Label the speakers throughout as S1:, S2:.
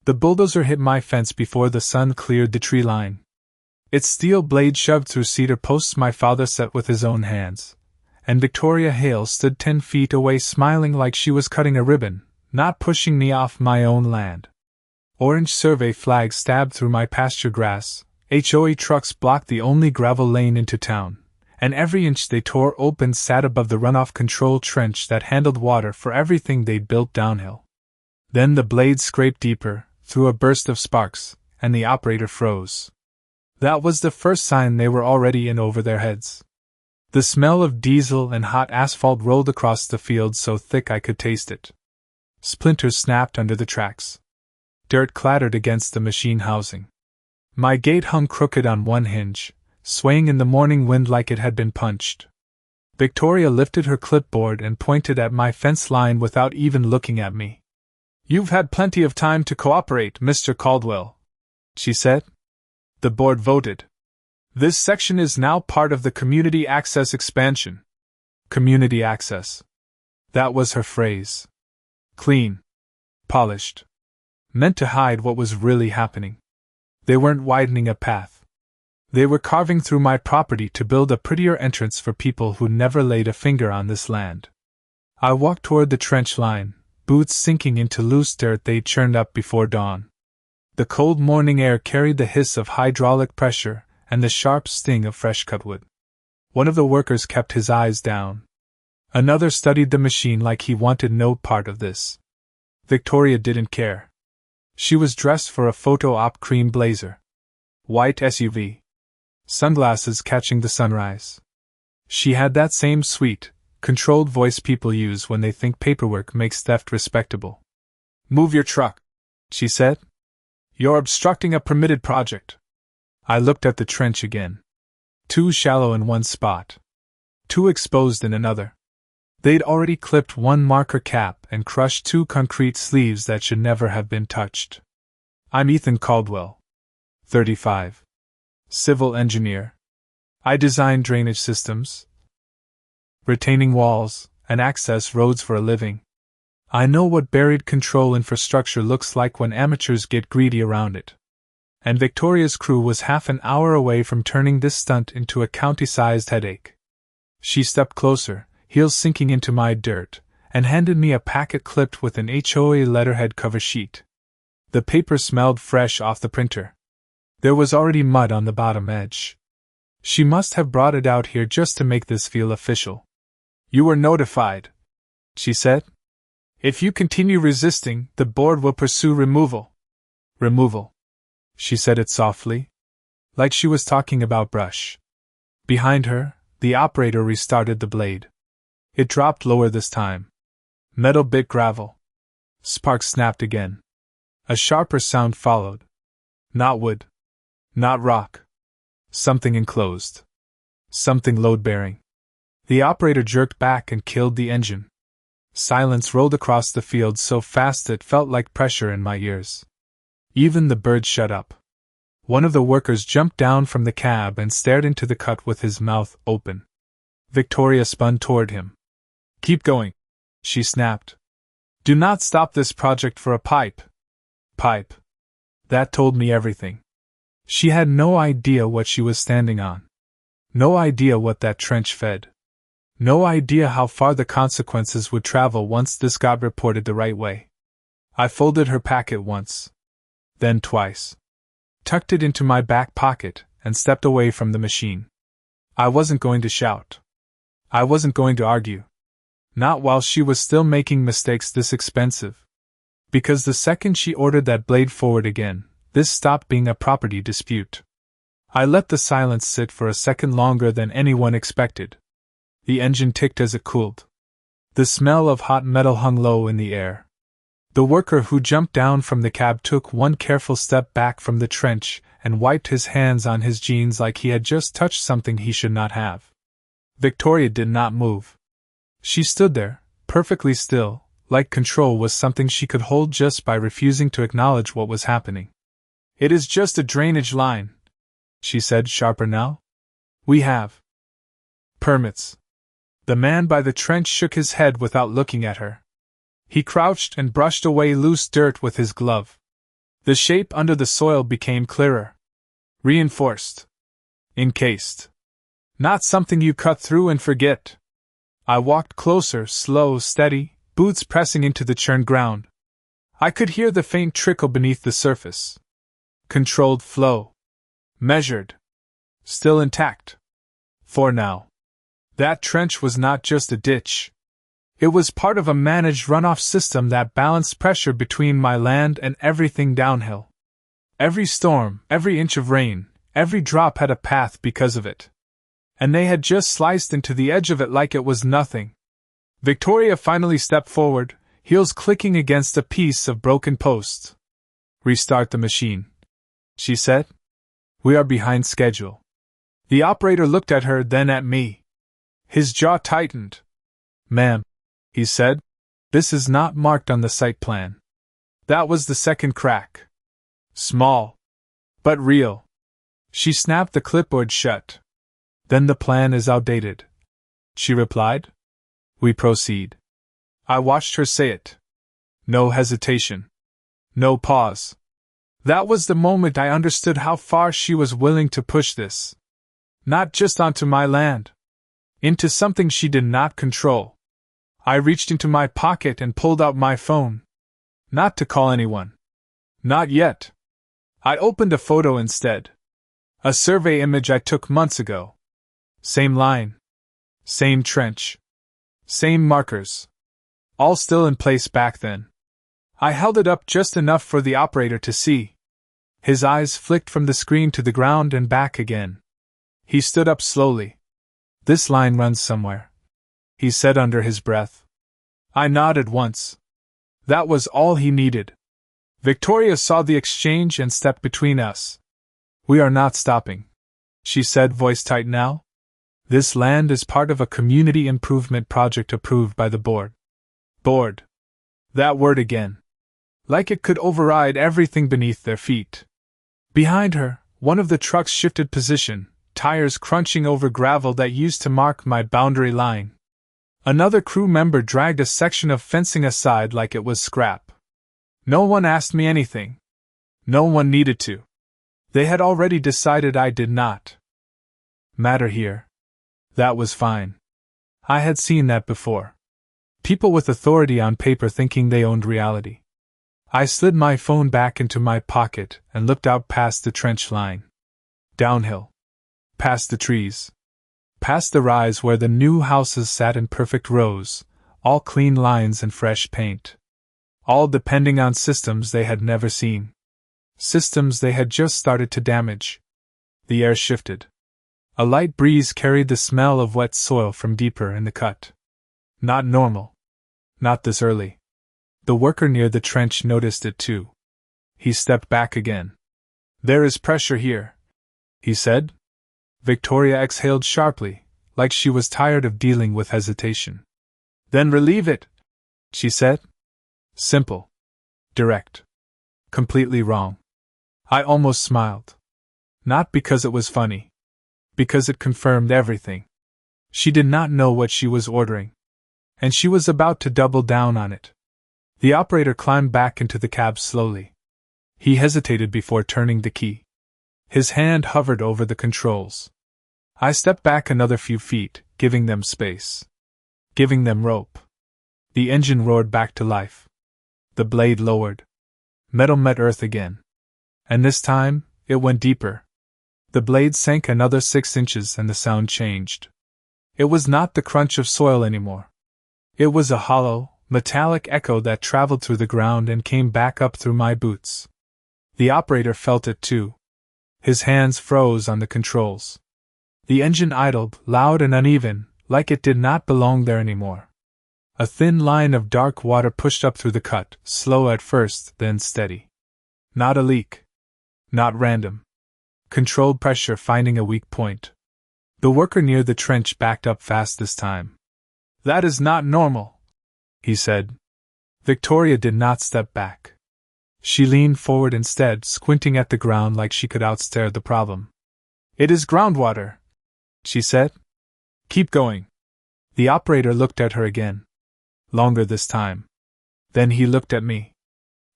S1: The bulldozer hit my fence before the sun cleared the tree line. Its steel blade shoved through cedar posts my father set with his own hands, and Victoria Hale stood 10 feet away smiling like she was cutting a ribbon, not pushing me off my own land. Orange survey flags stabbed through my pasture grass, HOA trucks blocked the only gravel lane into town, and every inch they tore open sat above the runoff control trench that handled water for everything they'd built downhill. Then the blade scraped deeper, through a burst of sparks, and the operator froze. That was the first sign they were already in over their heads. The smell of diesel and hot asphalt rolled across the field so thick I could taste it. Splinters snapped under the tracks. Dirt clattered against the machine housing. My gate hung crooked on one hinge, swaying in the morning wind like it had been punched. Victoria lifted her clipboard and pointed at my fence line without even looking at me. "You've had plenty of time to cooperate, Mr. Caldwell," she said. The board voted. "This section is now part of the community access expansion." Community access. That was her phrase. Clean. Polished. Meant to hide what was really happening. They weren't widening a path. They were carving through my property to build a prettier entrance for people who never laid a finger on this land. I walked toward the trench line, boots sinking into loose dirt they'd churned up before dawn. The cold morning air carried the hiss of hydraulic pressure and the sharp sting of fresh cut wood. One of the workers kept his eyes down. Another studied the machine like he wanted no part of this. Victoria didn't care. She was dressed for a photo op cream blazer. White SUV. Sunglasses catching the sunrise. She had that same sweet, controlled voice people use when they think paperwork makes theft respectable. "Move your truck," she said. "You're obstructing a permitted project." I looked at the trench again. Too shallow in one spot. Too exposed in another. They'd already clipped one marker cap and crushed 2 concrete sleeves that should never have been touched. I'm Ethan Caldwell. 35. Civil engineer. I design drainage systems, retaining walls, and access roads for a living. I know what buried control infrastructure looks like when amateurs get greedy around it. And Victoria's crew was half an hour away from turning this stunt into a county-sized headache. She stepped closer, heels sinking into my dirt, and handed me a packet clipped with an HOA letterhead cover sheet. The paper smelled fresh off the printer. There was already mud on the bottom edge. She must have brought it out here just to make this feel official. "You were notified," she said. "If you continue resisting, the board will pursue removal." "Removal." She said it softly, like she was talking about brush. Behind her, the operator restarted the blade. It dropped lower this time. Metal bit gravel. Sparks snapped again. A sharper sound followed. Not wood. Not rock. Something enclosed. Something load-bearing. The operator jerked back and killed the engine. Silence rolled across the field so fast it felt like pressure in my ears. Even the birds shut up. One of the workers jumped down from the cab and stared into the cut with his mouth open. Victoria spun toward him. "Keep going," she snapped. "Do not stop this project for a pipe." Pipe. That told me everything. She had no idea what she was standing on. No idea what that trench fed. No idea how far the consequences would travel once this got reported the right way. I folded her packet once. Then twice. Tucked it into my back pocket, and stepped away from the machine. I wasn't going to shout. I wasn't going to argue. Not while she was still making mistakes this expensive. Because the second she ordered that blade forward again, this stopped being a property dispute. I let the silence sit for a second longer than anyone expected. The engine ticked as it cooled. The smell of hot metal hung low in the air. The worker who jumped down from the cab took one careful step back from the trench and wiped his hands on his jeans like he had just touched something he should not have. Victoria did not move. She stood there, perfectly still, like control was something she could hold just by refusing to acknowledge what was happening. "It is just a drainage line," she said, sharper now. "We have permits." The man by the trench shook his head without looking at her. He crouched and brushed away loose dirt with his glove. The shape under the soil became clearer. Reinforced. Encased. Not something you cut through and forget. I walked closer, slow, steady, boots pressing into the churned ground. I could hear the faint trickle beneath the surface. Controlled flow. Measured. Still intact. For now. That trench was not just a ditch. It was part of a managed runoff system that balanced pressure between my land and everything downhill. Every storm, every inch of rain, every drop had a path because of it. And they had just sliced into the edge of it like it was nothing. Victoria finally stepped forward, heels clicking against a piece of broken post. "Restart the machine," she said. "We are behind schedule." The operator looked at her, then at me. His jaw tightened. "Ma'am," he said, "this is not marked on the site plan." That was the second crack. Small. But real. She snapped the clipboard shut. "Then the plan is outdated," she replied. "We proceed." I watched her say it. No hesitation. No pause. That was the moment I understood how far she was willing to push this. Not just onto my land. Into something she did not control. I reached into my pocket and pulled out my phone. Not to call anyone. Not yet. I opened a photo instead. A survey image I took months ago. Same line. Same trench. Same markers. All still in place back then. I held it up just enough for the operator to see. His eyes flicked from the screen to the ground and back again. He stood up slowly. "This line runs somewhere," he said under his breath. I nodded once. That was all he needed. Victoria saw the exchange and stepped between us. "We are not stopping," she said, voice tight now. "This land is part of a community improvement project approved by the board." Board. That word again. Like it could override everything beneath their feet. Behind her, one of the trucks shifted position, tires crunching over gravel that used to mark my boundary line. Another crew member dragged a section of fencing aside like it was scrap. No one asked me anything. No one needed to. They had already decided I did not matter here. That was fine. I had seen that before. People with authority on paper thinking they owned reality. I slid my phone back into my pocket and looked out past the trench line. Downhill. Past the trees. Past the rise where the new houses sat in perfect rows, all clean lines and fresh paint. All depending on systems they had never seen. Systems they had just started to damage. The air shifted. A light breeze carried the smell of wet soil from deeper in the cut. Not normal. Not this early. The worker near the trench noticed it too. He stepped back again. "There is pressure here," he said. Victoria exhaled sharply, like she was tired of dealing with hesitation. "Then relieve it," she said. Simple. Direct. Completely wrong. I almost smiled. Not because it was funny. Because it confirmed everything. She did not know what she was ordering. And she was about to double down on it. The operator climbed back into the cab slowly. He hesitated before turning the key. His hand hovered over the controls. I stepped back another few feet, giving them space. Giving them rope. The engine roared back to life. The blade lowered. Metal met earth again. And this time, it went deeper. The blade sank another 6 inches and the sound changed. It was not the crunch of soil anymore. It was a hollow, metallic echo that traveled through the ground and came back up through my boots. The operator felt it too. His hands froze on the controls. The engine idled, loud and uneven, like it did not belong there anymore. A thin line of dark water pushed up through the cut, slow at first, then steady. Not a leak. Not random. Controlled pressure finding a weak point. The worker near the trench backed up fast this time. "That is not normal," he said. Victoria did not step back. She leaned forward instead, squinting at the ground like she could outstare the problem. "It is groundwater," she said. "Keep going." The operator looked at her again. Longer this time. Then he looked at me.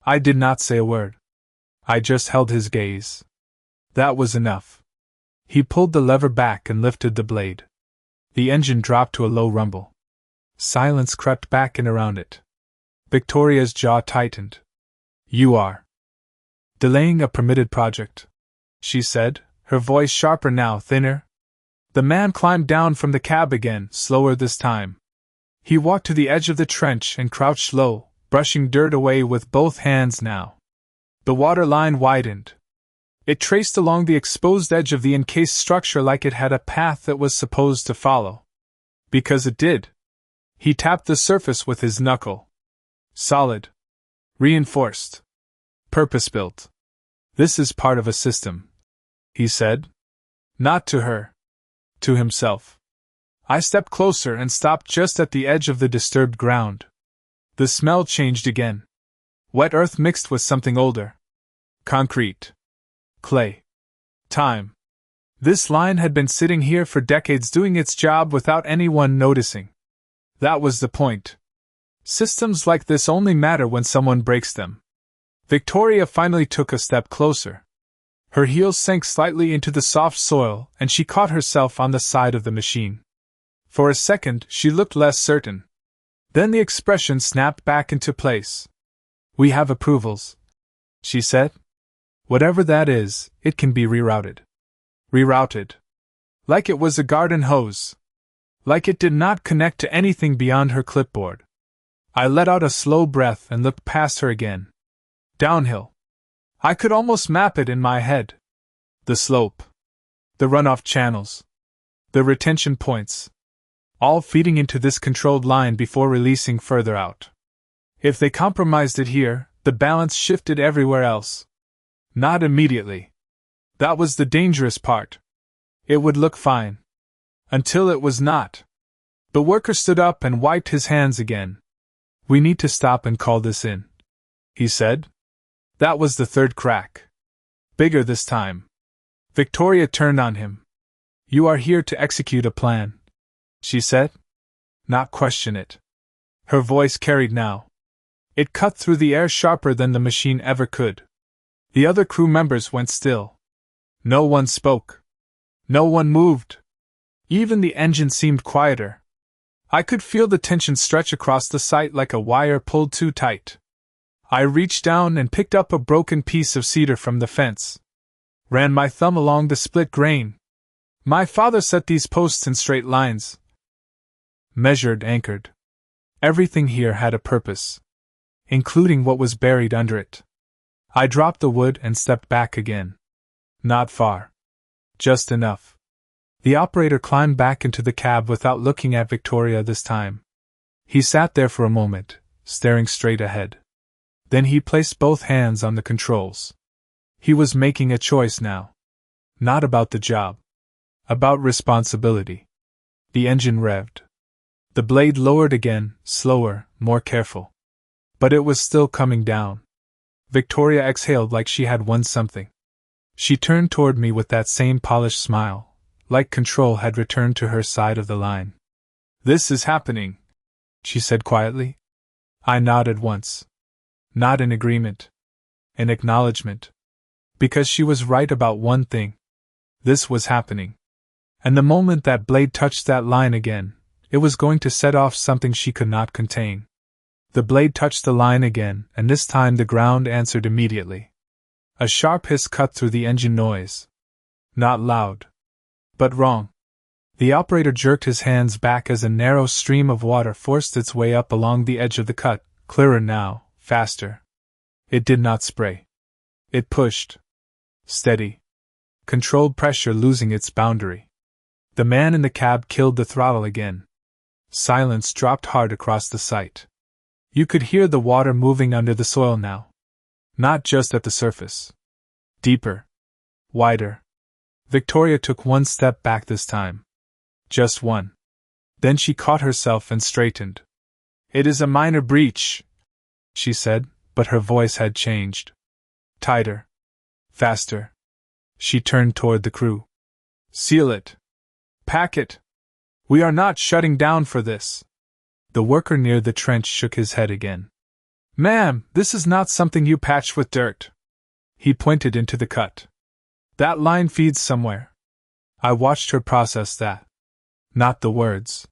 S1: I did not say a word. I just held his gaze. That was enough. He pulled the lever back and lifted the blade. The engine dropped to a low rumble. Silence crept back in around it. Victoria's jaw tightened. You are delaying a permitted project, she said, her voice sharper now, thinner. The man climbed down from the cab again, slower this time. He walked to the edge of the trench and crouched low, brushing dirt away with both hands now. The water line widened. It traced along the exposed edge of the encased structure like it had a path that was supposed to follow. Because it did. He tapped the surface with his knuckle. Solid. Reinforced. Purpose-built. This is part of a system, he said. Not to her. To himself. I stepped closer and stopped just at the edge of the disturbed ground. The smell changed again. Wet earth mixed with something older. Concrete. Clay. Time. This line had been sitting here for decades doing its job without anyone noticing. That was the point. Systems like this only matter when someone breaks them. Victoria finally took a step closer. Her heels sank slightly into the soft soil, and she caught herself on the side of the machine. For a second, she looked less certain. Then the expression snapped back into place. We have approvals, she said. Whatever that is, it can be rerouted. Rerouted. Like it was a garden hose. Like it did not connect to anything beyond her clipboard. I let out a slow breath and looked past her again. Downhill. I could almost map it in my head. The slope. The runoff channels. The retention points. All feeding into this controlled line before releasing further out. If they compromised it here, the balance shifted everywhere else. Not immediately. That was the dangerous part. It would look fine. Until it was not. The worker stood up and wiped his hands again. We need to stop and call this in, he said. That was the third crack. Bigger this time. Victoria turned on him. You are here to execute a plan, she said. Not question it. Her voice carried now. It cut through the air sharper than the machine ever could. The other crew members went still. No one spoke. No one moved. Even the engine seemed quieter. I could feel the tension stretch across the site like a wire pulled too tight. I reached down and picked up a broken piece of cedar from the fence. Ran my thumb along the split grain. My father set these posts in straight lines. Measured, anchored. Everything here had a purpose. Including what was buried under it. I dropped the wood and stepped back again. Not far. Just enough. The operator climbed back into the cab without looking at Victoria this time. He sat there for a moment, staring straight ahead. Then he placed both hands on the controls. He was making a choice now. Not about the job. About responsibility. The engine revved. The blade lowered again, slower, more careful. But it was still coming down. Victoria exhaled like she had won something. She turned toward me with that same polished smile, like control had returned to her side of the line. This is happening, she said quietly. I nodded once. Not in agreement. In acknowledgement. Because she was right about one thing. This was happening. And the moment that blade touched that line again, it was going to set off something she could not contain. The blade touched the line again, and this time the ground answered immediately. A sharp hiss cut through the engine noise. Not loud. But wrong. The operator jerked his hands back as a narrow stream of water forced its way up along the edge of the cut, clearer now, faster. It did not spray. It pushed. Steady. Controlled pressure losing its boundary. The man in the cab killed the throttle again. Silence dropped hard across the site. You could hear the water moving under the soil now. Not just at the surface. Deeper. Wider. Victoria took one step back this time. Just one. Then she caught herself and straightened. It is a minor breach, she said, but her voice had changed. Tighter. Faster. She turned toward the crew. Seal it. Pack it. We are not shutting down for this. The worker near the trench shook his head again. Ma'am, this is not something you patch with dirt. He pointed into the cut. That line feeds somewhere. I watched her process that. Not the words.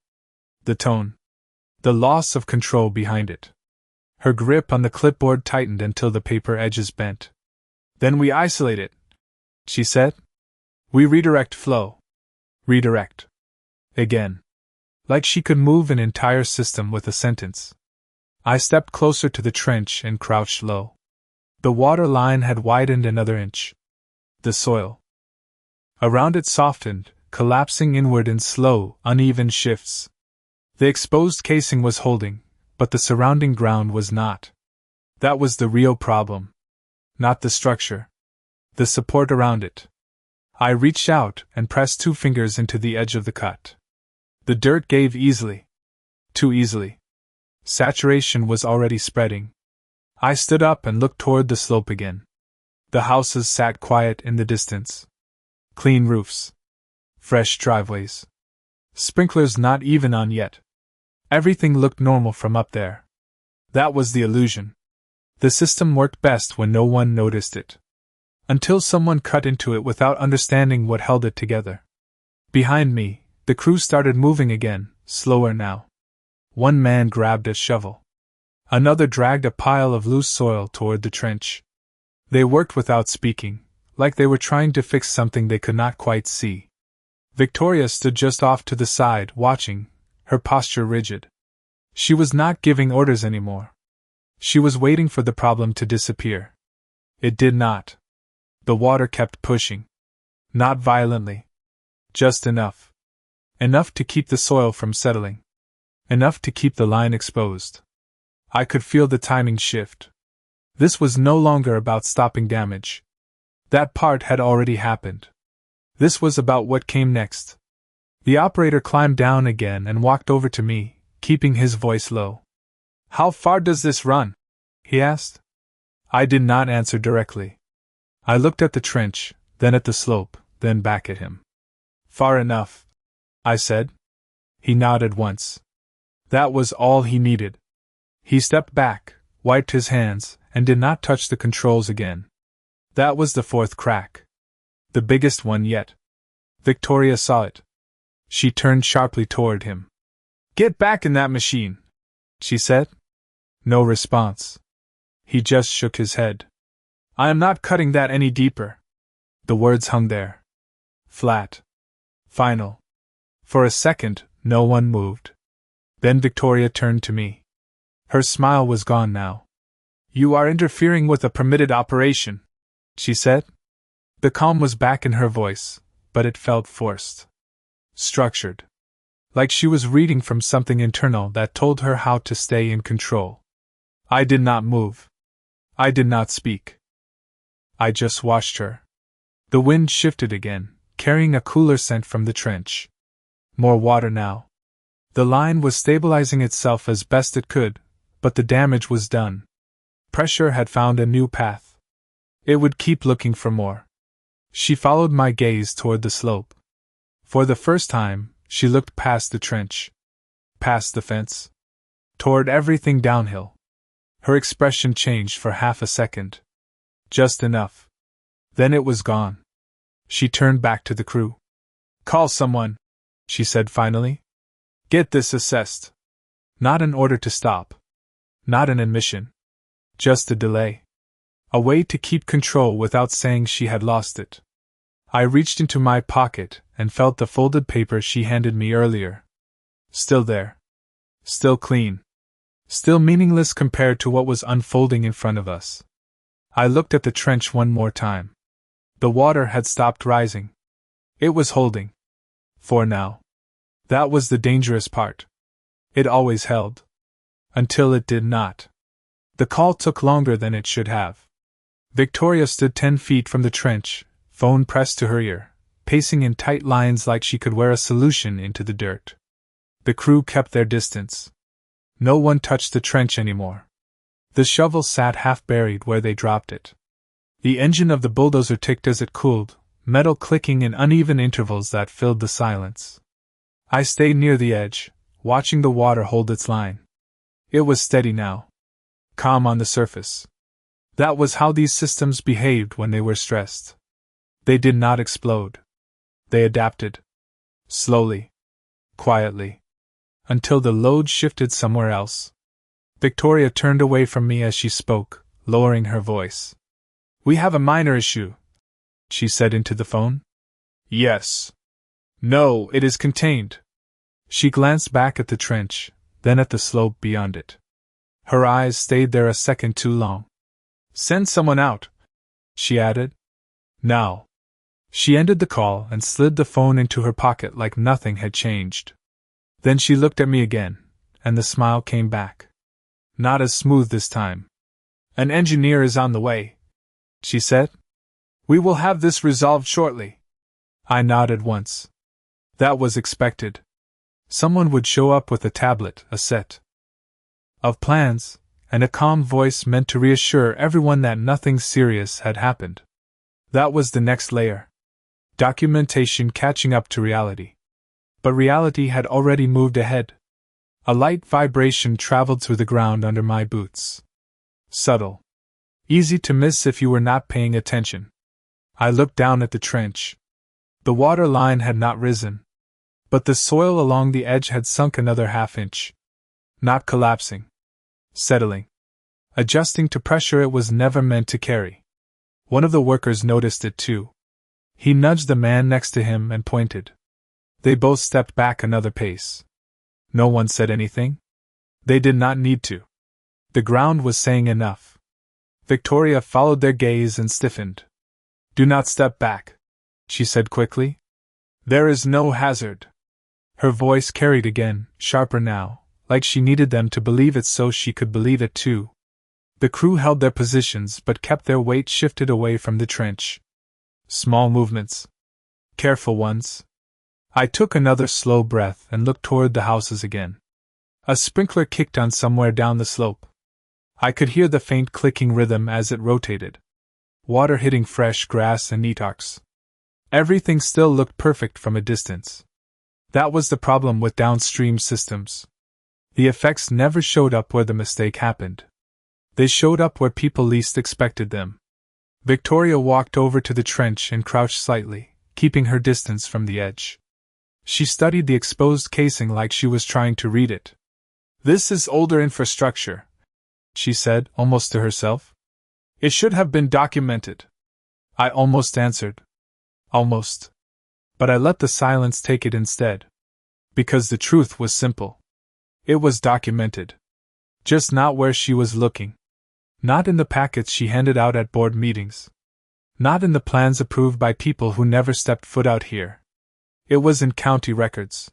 S1: The tone. The loss of control behind it. Her grip on the clipboard tightened until the paper edges bent. Then we isolate it, she said. We redirect flow. Redirect. Again. Like she could move an entire system with a sentence. I stepped closer to the trench and crouched low. The water line had widened another inch. The soil around it softened, collapsing inward in slow, uneven shifts. The exposed casing was holding, but the surrounding ground was not. That was the real problem. Not the structure. The support around it. I reached out and pressed 2 fingers into the edge of the cut. The dirt gave easily. Too easily. Saturation was already spreading. I stood up and looked toward the slope again. The houses sat quiet in the distance. Clean roofs. Fresh driveways. Sprinklers not even on yet. Everything looked normal from up there. That was the illusion. The system worked best when no one noticed it. Until someone cut into it without understanding what held it together. Behind me, the crew started moving again, slower now. One man grabbed a shovel. Another dragged a pile of loose soil toward the trench. They worked without speaking, like they were trying to fix something they could not quite see. Victoria stood just off to the side, watching, her posture rigid. She was not giving orders anymore. She was waiting for the problem to disappear. It did not. The water kept pushing. Not violently. Just enough. Enough to keep the soil from settling. Enough to keep the line exposed. I could feel the timing shift. This was no longer about stopping damage. That part had already happened. This was about what came next. The operator climbed down again and walked over to me, keeping his voice low. How far does this run? He asked. I did not answer directly. I looked at the trench, then at the slope, then back at him. Far enough, I said. He nodded once. That was all he needed. He stepped back, wiped his hands, and did not touch the controls again. That was the 4th crack. The biggest one yet. Victoria saw it. She turned sharply toward him. Get back in that machine, she said. No response. He just shook his head. I am not cutting that any deeper. The words hung there. Flat. Final. For a second, no one moved. Then Victoria turned to me. Her smile was gone now. You are interfering with a permitted operation, she said. The calm was back in her voice, but it felt forced. Structured. Like she was reading from something internal that told her how to stay in control. I did not move. I did not speak. I just watched her. The wind shifted again, carrying a cooler scent from the trench. More water now. The line was stabilizing itself as best it could, but the damage was done. Pressure had found a new path. It would keep looking for more. She followed my gaze toward the slope. For the first time, she looked past the trench. Past the fence. Toward everything downhill. Her expression changed for half a second. Just enough. Then it was gone. She turned back to the crew. Call someone, she said finally. Get this assessed. Not an order to stop. Not an admission. Just a delay. A way to keep control without saying she had lost it. I reached into my pocket and felt the folded paper she handed me earlier. Still there. Still clean. Still meaningless compared to what was unfolding in front of us. I looked at the trench one more time. The water had stopped rising. It was holding. For now. That was the dangerous part. It always held. Until it did not. The call took longer than it should have. Victoria stood 10 feet from the trench, phone pressed to her ear, pacing in tight lines like she could wear a solution into the dirt. The crew kept their distance. No one touched the trench anymore. The shovel sat half buried where they dropped it. The engine of the bulldozer ticked as it cooled, metal clicking in uneven intervals that filled the silence. I stayed near the edge, watching the water hold its line. It was steady now. Calm on the surface. That was how these systems behaved when they were stressed. They did not explode. They adapted. Slowly. Quietly. Until the load shifted somewhere else. Victoria turned away from me as she spoke, lowering her voice. "We have a minor issue," she said into the phone. "Yes. No, it is contained." She glanced back at the trench, then at the slope beyond it. Her eyes stayed there a second too long. "Send someone out," she added. "Now." She ended the call and slid the phone into her pocket like nothing had changed. Then she looked at me again, and the smile came back. Not as smooth this time. "An engineer is on the way," she said. "We will have this resolved shortly." I nodded once. That was expected. Someone would show up with a tablet, a set of plans, and a calm voice meant to reassure everyone that nothing serious had happened. That was the next layer. Documentation catching up to reality. But reality had already moved ahead. A light vibration traveled through the ground under my boots. Subtle. Easy to miss if you were not paying attention. I looked down at the trench. The water line had not risen. But the soil along the edge had sunk another half-inch. Not collapsing. Settling. Adjusting to pressure it was never meant to carry. One of the workers noticed it too. He nudged the man next to him and pointed. They both stepped back another pace. No one said anything. They did not need to. The ground was saying enough. Victoria followed their gaze and stiffened. "Do not step back," she said quickly. "There is no hazard." Her voice carried again, sharper now, like she needed them to believe it so she could believe it too. The crew held their positions but kept their weight shifted away from the trench. Small movements. Careful ones. I took another slow breath and looked toward the houses again. A sprinkler kicked on somewhere down the slope. I could hear the faint clicking rhythm as it rotated. Water hitting fresh grass and neat arcs. Everything still looked perfect from a distance. That was the problem with downstream systems. The effects never showed up where the mistake happened. They showed up where people least expected them. Victoria walked over to the trench and crouched slightly, keeping her distance from the edge. She studied the exposed casing like she was trying to read it. "This is older infrastructure," she said, almost to herself. "It should have been documented." I almost answered. Almost. But I let the silence take it instead. Because the truth was simple. It was documented. Just not where she was looking. Not in the packets she handed out at board meetings. Not in the plans approved by people who never stepped foot out here. It was in county records.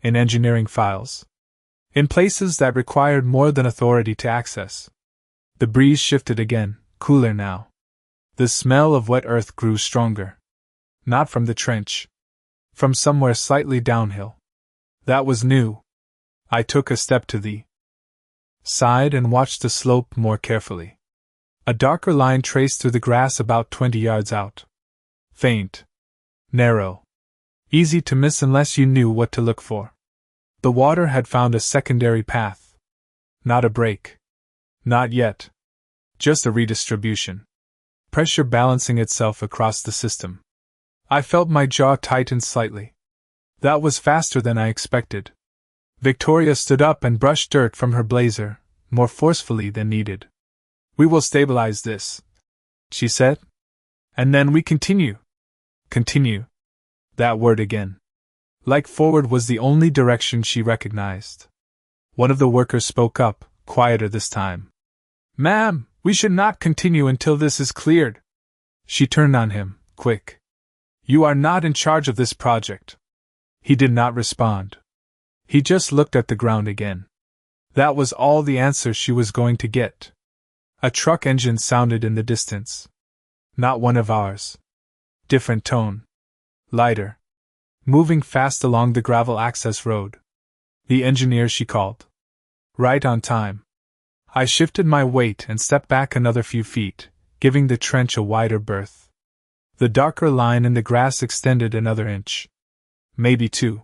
S1: In engineering files. In places that required more than authority to access. The breeze shifted again, cooler now. The smell of wet earth grew stronger. Not from the trench. From somewhere slightly downhill. That was new. I took a step to the side and watched the slope more carefully. A darker line traced through the grass about 20 yards out. Faint. Narrow. Easy to miss unless you knew what to look for. The water had found a secondary path. Not a break. Not yet. Just a redistribution. Pressure balancing itself across the system. I felt my jaw tighten slightly. That was faster than I expected. Victoria stood up and brushed dirt from her blazer, more forcefully than needed. "We will stabilize this," she said. "And then we continue." Continue. That word again. Like forward was the only direction she recognized. One of the workers spoke up, quieter this time. "Ma'am, we should not continue until this is cleared." She turned on him, quick. "You are not in charge of this project." He did not respond. He just looked at the ground again. That was all the answer she was going to get. A truck engine sounded in the distance. Not one of ours. Different tone. Lighter. Moving fast along the gravel access road. "The engineer," she called. Right on time. I shifted my weight and stepped back another few feet, giving the trench a wider berth. The darker line in the grass extended another inch. Maybe two.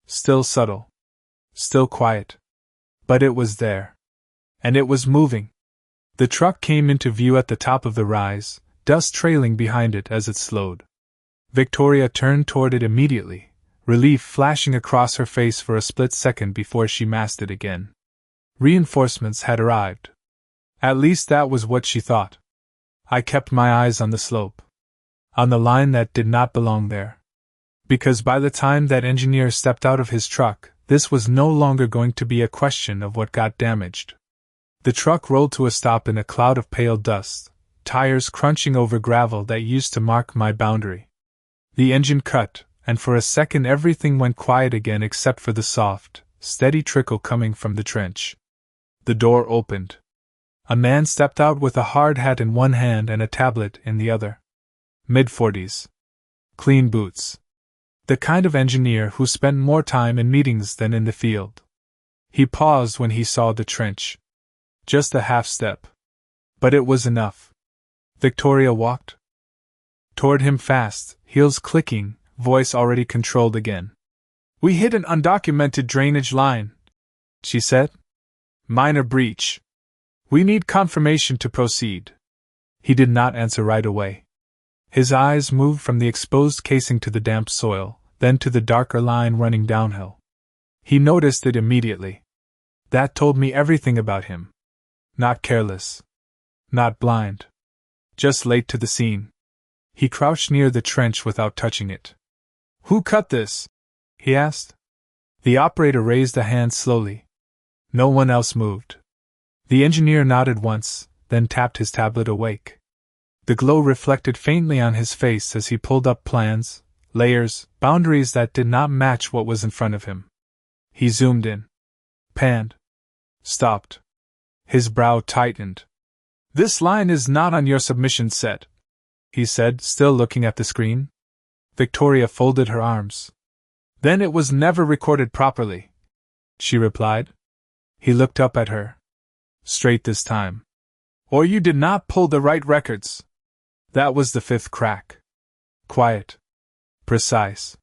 S1: Still subtle. Still quiet. But it was there. And it was moving. The truck came into view at the top of the rise, dust trailing behind it as it slowed. Victoria turned toward it immediately, relief flashing across her face for a split second before she masked it again. Reinforcements had arrived. At least that was what she thought. I kept my eyes on the slope. On the line that did not belong there. Because by the time that engineer stepped out of his truck, this was no longer going to be a question of what got damaged. The truck rolled to a stop in a cloud of pale dust, tires crunching over gravel that used to mark my boundary. The engine cut, and for a second everything went quiet again except for the soft, steady trickle coming from the trench. The door opened. A man stepped out with a hard hat in one hand and a tablet in the other. Mid-40s. Clean boots. The kind of engineer who spent more time in meetings than in the field. He paused when he saw the trench. Just a half step. But it was enough. Victoria walked toward him fast, heels clicking, voice already controlled again. "We hit an undocumented drainage line," she said. "Minor breach. We need confirmation to proceed." He did not answer right away. His eyes moved from the exposed casing to the damp soil, then to the darker line running downhill. He noticed it immediately. That told me everything about him. Not careless. Not blind. Just late to the scene. He crouched near the trench without touching it. "Who cut this?" he asked. The operator raised a hand slowly. No one else moved. The engineer nodded once, then tapped his tablet awake. The glow reflected faintly on his face as he pulled up plans, layers, boundaries that did not match what was in front of him. He zoomed in. Panned. Stopped. His brow tightened. "This line is not on your submission set," he said, still looking at the screen. Victoria folded her arms. "Then it was never recorded properly," she replied. He looked up at her. Straight this time. "Or you did not pull the right records." That was the fifth crack. Quiet. Precise.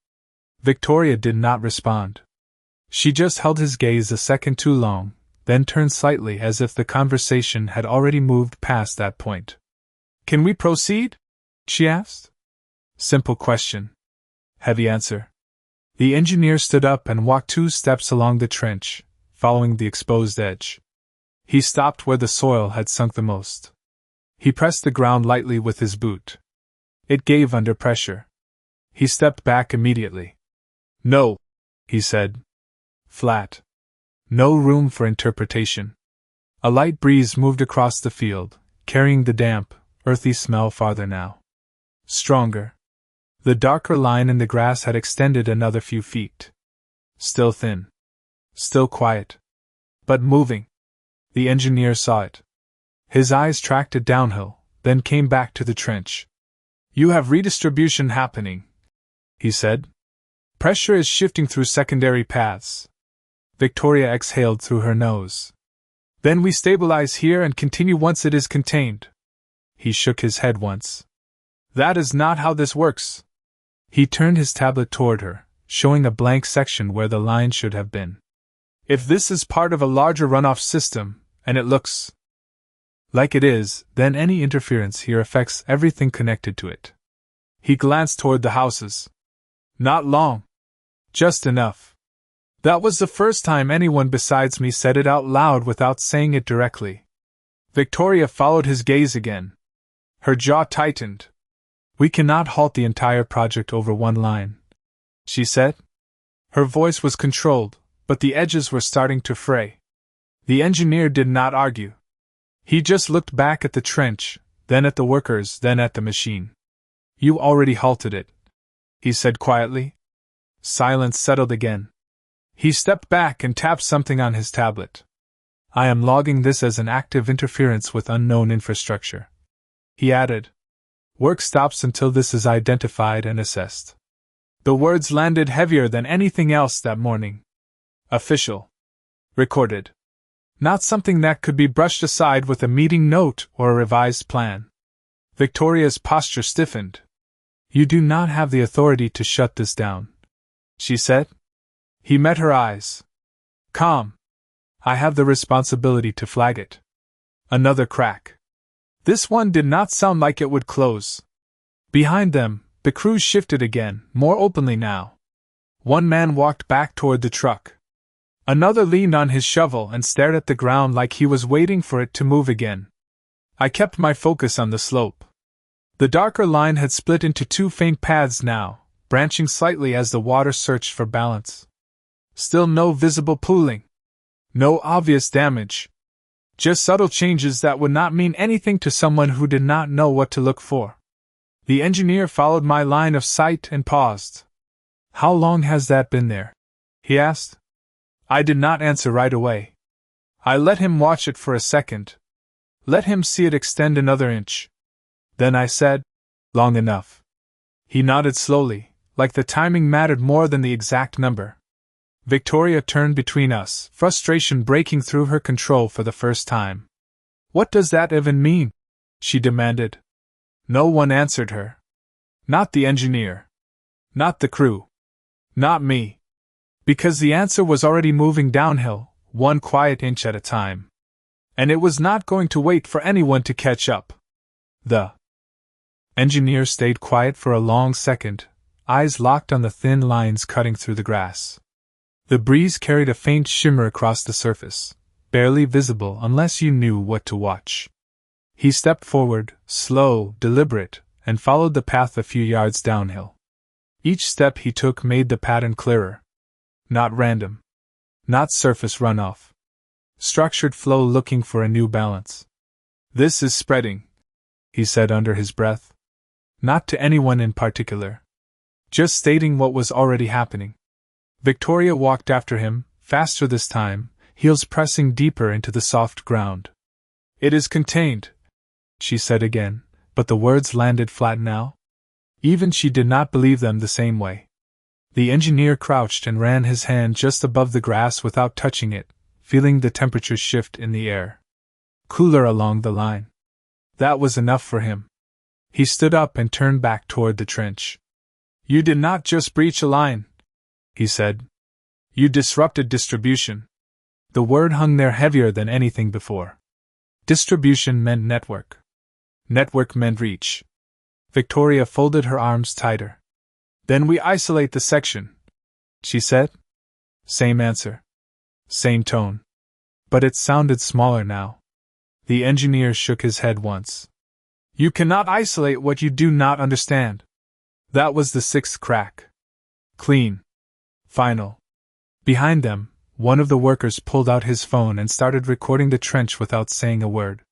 S1: Victoria did not respond. She just held his gaze a second too long, then turned slightly as if the conversation had already moved past that point. "Can we proceed?" she asked. Simple question. Heavy answer. The engineer stood up and walked 2 steps along the trench, following the exposed edge. He stopped where the soil had sunk the most. He pressed the ground lightly with his boot. It gave under pressure. He stepped back immediately. "No," he said. Flat. No room for interpretation. A light breeze moved across the field, carrying the damp, earthy smell farther now. Stronger. The darker line in the grass had extended another few feet. Still thin. Still quiet. But moving. The engineer saw it. His eyes tracked it downhill, then came back to the trench. "You have redistribution happening," he said. "Pressure is shifting through secondary paths." Victoria exhaled through her nose. "Then we stabilize here and continue once it is contained." He shook his head once. "That is not how this works." He turned his tablet toward her, showing a blank section where the line should have been. "If this is part of a larger runoff system, and it looks like it is, then any interference here affects everything connected to it." He glanced toward the houses. "Not long. Just enough." That was the first time anyone besides me said it out loud without saying it directly. Victoria followed his gaze again. Her jaw tightened. "We cannot halt the entire project over one line," she said. Her voice was controlled, but the edges were starting to fray. The engineer did not argue. He just looked back at the trench, then at the workers, then at the machine. "You already halted it," he said quietly. Silence settled again. He stepped back and tapped something on his tablet. "I am logging this as an active interference with unknown infrastructure," he added. "Work stops until this is identified and assessed." The words landed heavier than anything else that morning. Official. Recorded. Not something that could be brushed aside with a meeting note or a revised plan. Victoria's posture stiffened. "You do not have the authority to shut this down," she said. He met her eyes. "Calm. I have the responsibility to flag it." Another crack. This one did not sound like it would close. Behind them, the crew shifted again, more openly now. One man walked back toward the truck. Another leaned on his shovel and stared at the ground like he was waiting for it to move again. I kept my focus on the slope. The darker line had split into two faint paths now, branching slightly as the water searched for balance. Still no visible pooling. No obvious damage. Just subtle changes that would not mean anything to someone who did not know what to look for. The engineer followed my line of sight and paused. "How long has that been there?" he asked. I did not answer right away. I let him watch it for a second. Let him see it extend another inch. Then I said, "Long enough." He nodded slowly, like the timing mattered more than the exact number. Victoria turned between us, frustration breaking through her control for the first time. "What does that even mean?" she demanded. No one answered her. Not the engineer. Not the crew. Not me. Because the answer was already moving downhill, one quiet inch at a time. And it was not going to wait for anyone to catch up. The engineer stayed quiet for a long second, eyes locked on the thin lines cutting through the grass. The breeze carried a faint shimmer across the surface, barely visible unless you knew what to watch. He stepped forward, slow, deliberate, and followed the path a few yards downhill. Each step he took made the pattern clearer. Not random. Not surface runoff. Structured flow looking for a new balance. "This is spreading," he said under his breath. Not to anyone in particular. Just stating what was already happening. Victoria walked after him, faster this time, heels pressing deeper into the soft ground. "It is contained," she said again, but the words landed flat now. Even she did not believe them the same way. The engineer crouched and ran his hand just above the grass without touching it, feeling the temperature shift in the air. Cooler along the line. That was enough for him. He stood up and turned back toward the trench. "You did not just breach a line," he said. "You disrupted distribution." The word hung there heavier than anything before. Distribution meant network. Network meant reach. Victoria folded her arms tighter. "Then we isolate the section," she said. Same answer. Same tone. But it sounded smaller now. The engineer shook his head once. "You cannot isolate what you do not understand." That was the sixth crack. Clean. Final. Behind them, one of the workers pulled out his phone and started recording the trench without saying a word.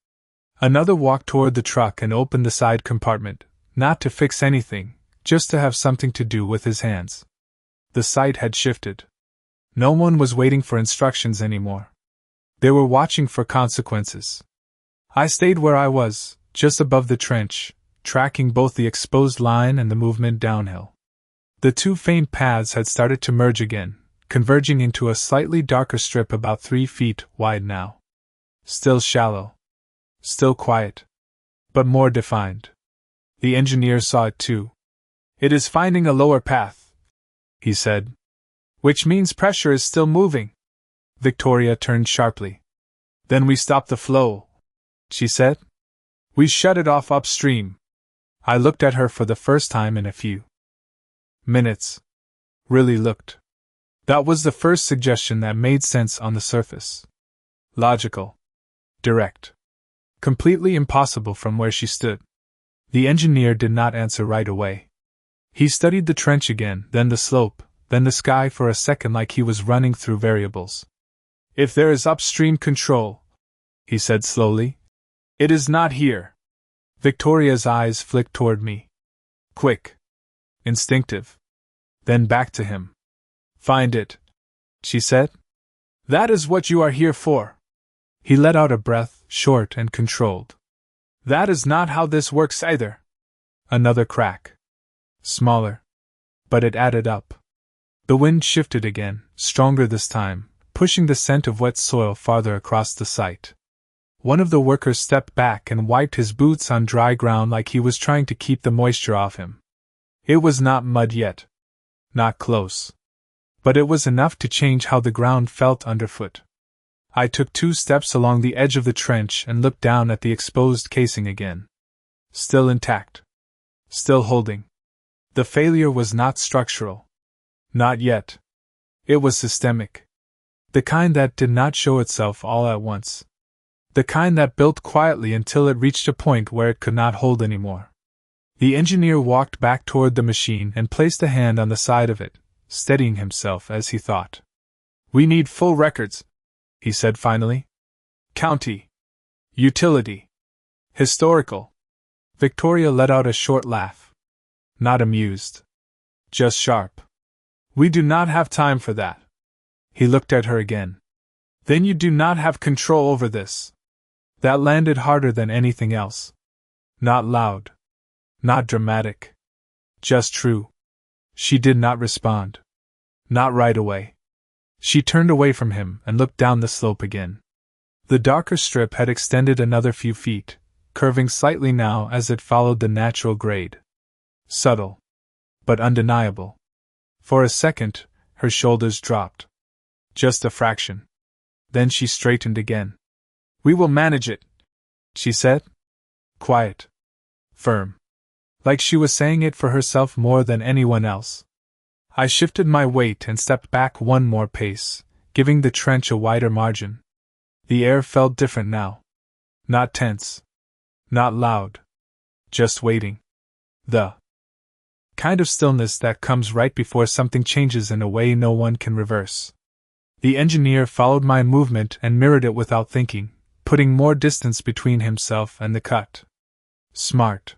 S1: Another walked toward the truck and opened the side compartment, not to fix anything, just to have something to do with his hands. The site had shifted. No one was waiting for instructions anymore. They were watching for consequences. I stayed where I was, just above the trench, tracking both the exposed line and the movement downhill. The two faint paths had started to merge again, converging into a slightly darker strip about 3 feet wide now. Still shallow. Still quiet. But more defined. The engineer saw it too. "It is finding a lower path," he said. "Which means pressure is still moving." Victoria turned sharply. "Then we stop the flow," she said. "We shut it off upstream." I looked at her for the first time in a few minutes. Really looked. That was the first suggestion that made sense on the surface. Logical. Direct. Completely impossible from where she stood. The engineer did not answer right away. He studied the trench again, then the slope, then the sky for a second like he was running through variables. "If there is upstream control," he said slowly, "it is not here." Victoria's eyes flicked toward me. Quick. Instinctive. Then back to him. "Find it," she said. "That is what you are here for." He let out a breath, short and controlled. "That is not how this works either." Another crack. Smaller. But it added up. The wind shifted again, stronger this time, pushing the scent of wet soil farther across the site. One of the workers stepped back and wiped his boots on dry ground like he was trying to keep the moisture off him. It was not mud yet. Not close. But it was enough to change how the ground felt underfoot. I took 2 steps along the edge of the trench and looked down at the exposed casing again. Still intact. Still holding. The failure was not structural. Not yet. It was systemic. The kind that did not show itself all at once. The kind that built quietly until it reached a point where it could not hold anymore. The engineer walked back toward the machine and placed a hand on the side of it, steadying himself as he thought. "We need full records," he said finally. "County. Utility. Historical." Victoria let out a short laugh. Not amused. Just sharp. "We do not have time for that." He looked at her again. "Then you do not have control over this." That landed harder than anything else. Not loud. Not dramatic. Just true. She did not respond. Not right away. She turned away from him and looked down the slope again. The darker strip had extended another few feet, curving slightly now as it followed the natural grade. Subtle. But undeniable. For a second, her shoulders dropped. Just a fraction. Then she straightened again. "We will manage it," she said. Quiet. Firm. Like she was saying it for herself more than anyone else. I shifted my weight and stepped back one more pace, giving the trench a wider margin. The air felt different now. Not tense. Not loud. Just waiting. The kind of stillness that comes right before something changes in a way no one can reverse. The engineer followed my movement and mirrored it without thinking, putting more distance between himself and the cut. Smart.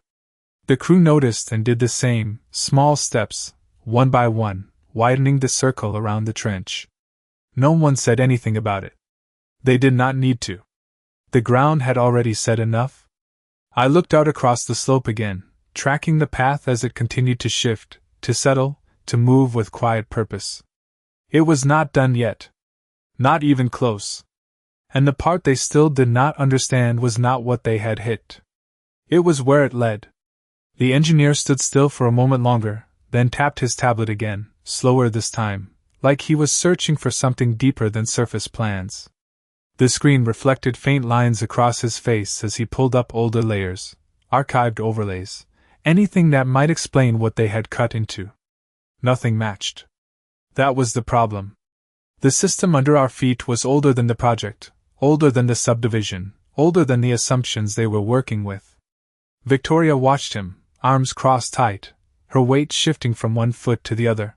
S1: The crew noticed and did the same, small steps, one by one, widening the circle around the trench. No one said anything about it. They did not need to. The ground had already said enough. I looked out across the slope again, tracking the path as it continued to shift, to settle, to move with quiet purpose. It was not done yet. Not even close. And the part they still did not understand was not what they had hit. It was where it led. The engineer stood still for a moment longer, then tapped his tablet again, slower this time, like he was searching for something deeper than surface plans. The screen reflected faint lines across his face as he pulled up older layers, archived overlays, anything that might explain what they had cut into. Nothing matched. That was the problem. The system under our feet was older than the project, older than the subdivision, older than the assumptions they were working with. Victoria watched him, arms crossed tight, her weight shifting from one foot to the other.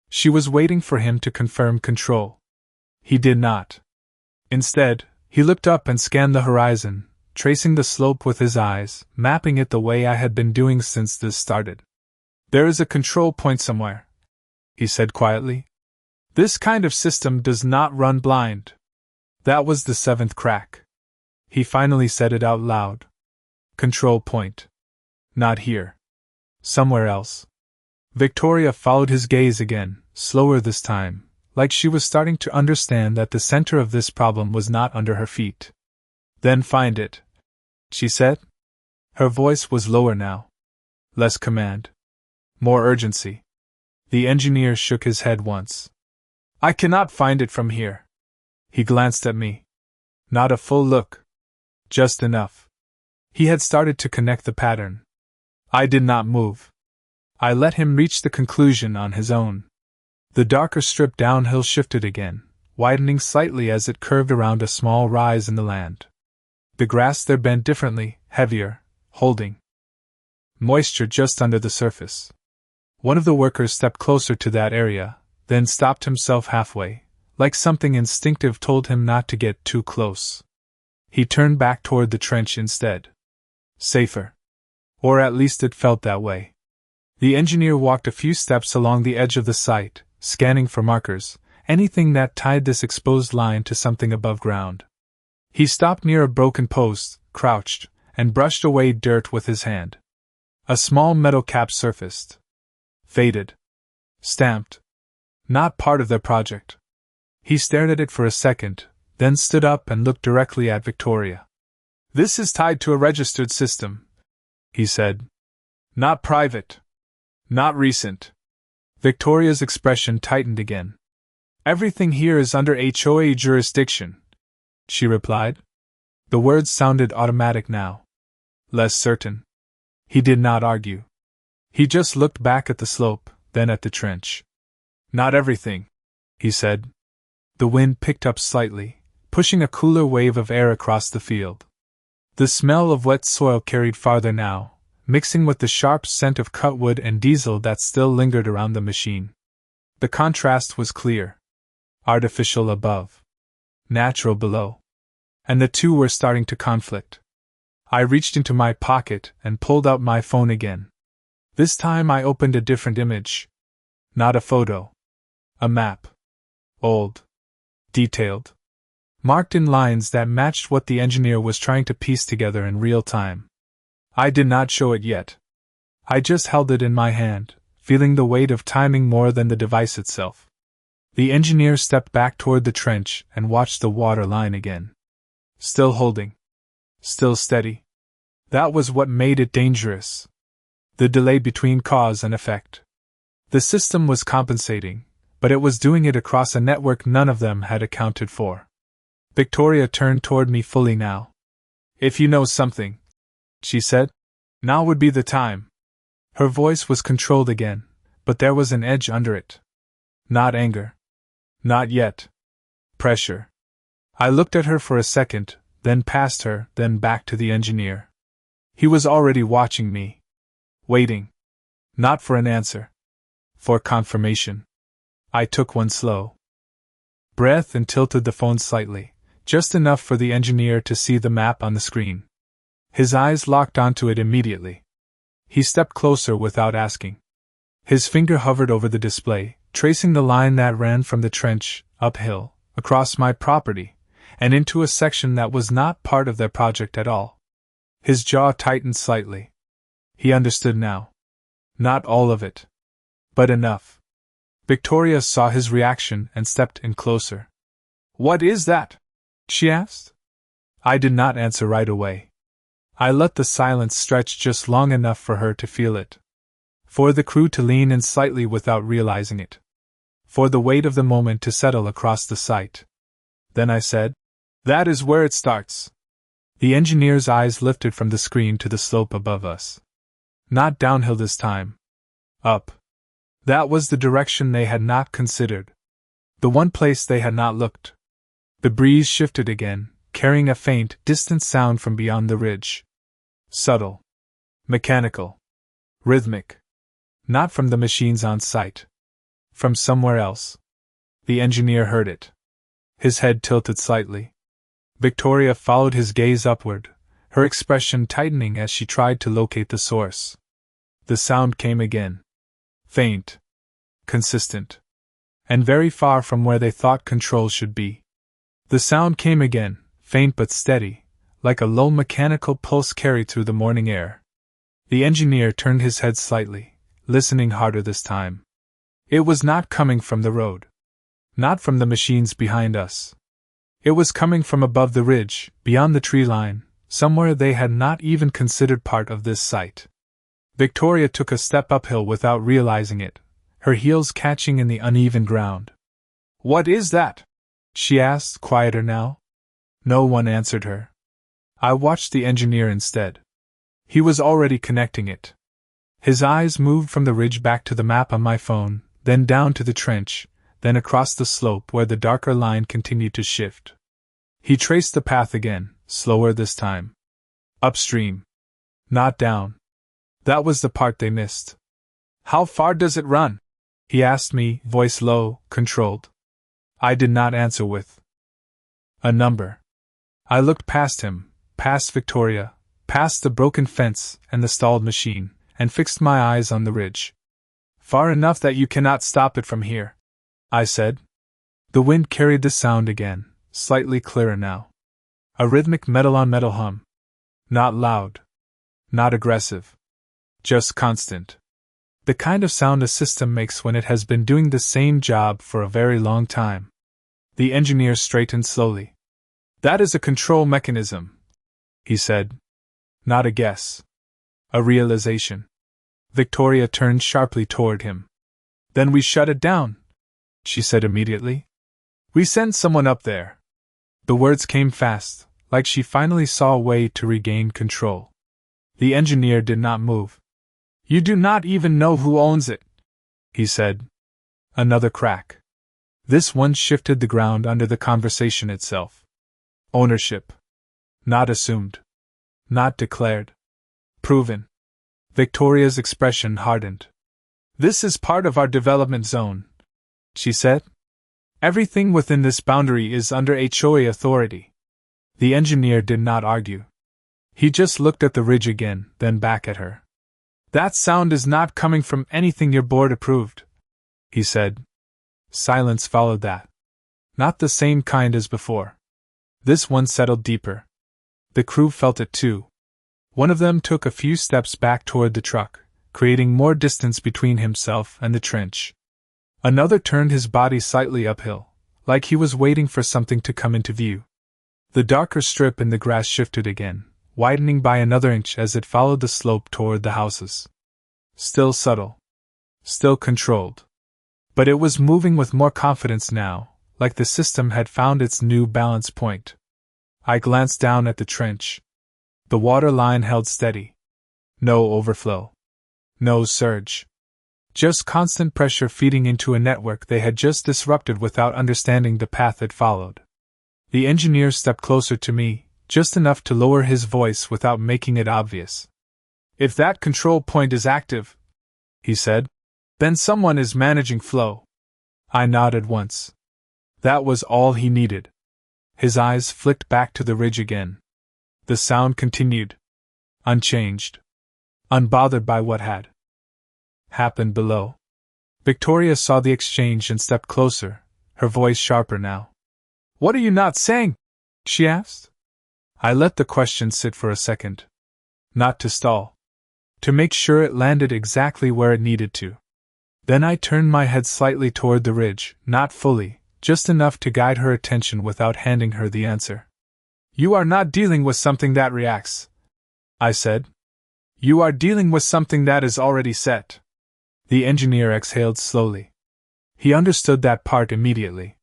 S1: She was waiting for him to confirm control. He did not. Instead, he looked up and scanned the horizon, tracing the slope with his eyes, mapping it the way I had been doing since this started. "There is a control point somewhere," he said quietly. "This kind of system does not run blind." That was the 7th crack. He finally said it out loud. Control point. Not here. Somewhere else. Victoria followed his gaze again, slower this time, like she was starting to understand that the center of this problem was not under her feet. "Then find it," she said. Her voice was lower now. Less command. More urgency. The engineer shook his head once. "I cannot find it from here." He glanced at me. Not a full look. Just enough. He had started to connect the pattern. I did not move. I let him reach the conclusion on his own. The darker strip downhill shifted again, widening slightly as it curved around a small rise in the land. The grass there bent differently, heavier, holding moisture just under the surface. One of the workers stepped closer to that area, then stopped himself halfway, like something instinctive told him not to get too close. He turned back toward the trench instead. Safer. Or at least it felt that way. The engineer walked a few steps along the edge of the site, scanning for markers, anything that tied this exposed line to something above ground. He stopped near a broken post, crouched, and brushed away dirt with his hand. A small metal cap surfaced. Faded. Stamped. Not part of their project. He stared at it for a second, then stood up and looked directly at Victoria. "This is tied to a registered system," he said. "Not private. Not recent." Victoria's expression tightened again. "Everything here is under HOA jurisdiction," she replied. The words sounded automatic now. Less certain. He did not argue. He just looked back at the slope, then at the trench. Not everything, he said. The wind picked up slightly, pushing a cooler wave of air across the field. The smell of wet soil carried farther now, mixing with the sharp scent of cut wood and diesel that still lingered around the machine. The contrast was clear. Artificial above. Natural below. And the two were starting to conflict. I reached into my pocket and pulled out my phone again. This time I opened a different image. Not a photo. A map. Old. Detailed. Marked in lines that matched what the engineer was trying to piece together in real time. I did not show it yet. I just held it in my hand, feeling the weight of timing more than the device itself. The engineer stepped back toward the trench and watched the water line again. Still holding. Still steady. That was what made it dangerous. The delay between cause and effect. The system was compensating, but it was doing it across a network none of them had accounted for. Victoria turned toward me fully now. If you know something, she said, now would be the time. Her voice was controlled again, but there was an edge under it. Not anger. Not yet. Pressure. I looked at her for a second, then past her, then back to the engineer. He was already watching me. Waiting. Not for an answer. For confirmation. I took one slow breath and tilted the phone slightly, just enough for the engineer to see the map on the screen. His eyes locked onto it immediately. He stepped closer without asking. His finger hovered over the display, tracing the line that ran from the trench, uphill, across my property, and into a section that was not part of their project at all. His jaw tightened slightly. He understood now. Not all of it. But enough. Victoria saw his reaction and stepped in closer. What is that? She asked. I did not answer right away. I let the silence stretch just long enough for her to feel it. For the crew to lean in slightly without realizing it. For the weight of the moment to settle across the site. Then I said, that is where it starts. The engineer's eyes lifted from the screen to the slope above us. Not downhill this time. Up. That was the direction they had not considered. The one place they had not looked. The breeze shifted again, carrying a faint, distant sound from beyond the ridge. Subtle. Mechanical. Rhythmic. Not from the machines on site. From somewhere else. The engineer heard it. His head tilted slightly. Victoria followed his gaze upward, her expression tightening as she tried to locate the source. The sound came again. Faint. Consistent. And very far from where they thought control should be. The sound came again, faint but steady, like a low mechanical pulse carried through the morning air. The engineer turned his head slightly, listening harder this time. It was not coming from the road. Not from the machines behind us. It was coming from above the ridge, beyond the tree line, somewhere they had not even considered part of this site. Victoria took a step uphill without realizing it, her heels catching in the uneven ground. What is that? She asked, quieter now. No one answered her. I watched the engineer instead. He was already connecting it. His eyes moved from the ridge back to the map on my phone, then down to the trench, then across the slope where the darker line continued to shift. He traced the path again, slower this time. Upstream. Not down. That was the part they missed. How far does it run? He asked me, voice low, controlled. I did not answer with a number. I looked past him, past Victoria, past the broken fence and the stalled machine, and fixed my eyes on the ridge. Far enough that you cannot stop it from here, I said. The wind carried the sound again, slightly clearer now. A rhythmic metal-on-metal hum. Not loud. Not aggressive. Just constant. The kind of sound a system makes when it has been doing the same job for a very long time. The engineer straightened slowly. That is a control mechanism, he said. Not a guess. A realization. Victoria turned sharply toward him. Then we shut it down, she said immediately. We send someone up there. The words came fast, like she finally saw a way to regain control. The engineer did not move. "You do not even know who owns it," he said. Another crack. This one shifted the ground under the conversation itself. Ownership. Not assumed. Not declared. Proven. Victoria's expression hardened. "This is part of our development zone," she said. "Everything within this boundary is under HOA authority." The engineer did not argue. He just looked at the ridge again, then back at her. "That sound is not coming from anything your board approved," he said. Silence followed that. Not the same kind as before. This one settled deeper. The crew felt it too. One of them took a few steps back toward the truck, creating more distance between himself and the trench. Another turned his body slightly uphill, like he was waiting for something to come into view. The darker strip in the grass shifted again, widening by another inch as it followed the slope toward the houses. Still subtle. Still controlled. But it was moving with more confidence now, like the system had found its new balance point. I glanced down at the trench. The water line held steady. No overflow. No surge. Just constant pressure feeding into a network they had just disrupted without understanding the path it followed. The engineer stepped closer to me, just enough to lower his voice without making it obvious. "If that control point is active," he said, "then someone is managing flow." I nodded once. That was all he needed. His eyes flicked back to the ridge again. The sound continued. Unchanged. Unbothered by what had happened below. Victoria saw the exchange and stepped closer, her voice sharper now. "What are you not saying?" she asked. I let the question sit for a second. Not to stall. To make sure it landed exactly where it needed to. Then I turned my head slightly toward the ridge, not fully, just enough to guide her attention without handing her the answer. "You are not dealing with something that reacts," I said. "You are dealing with something that is already set." The engineer exhaled slowly. He understood that part immediately.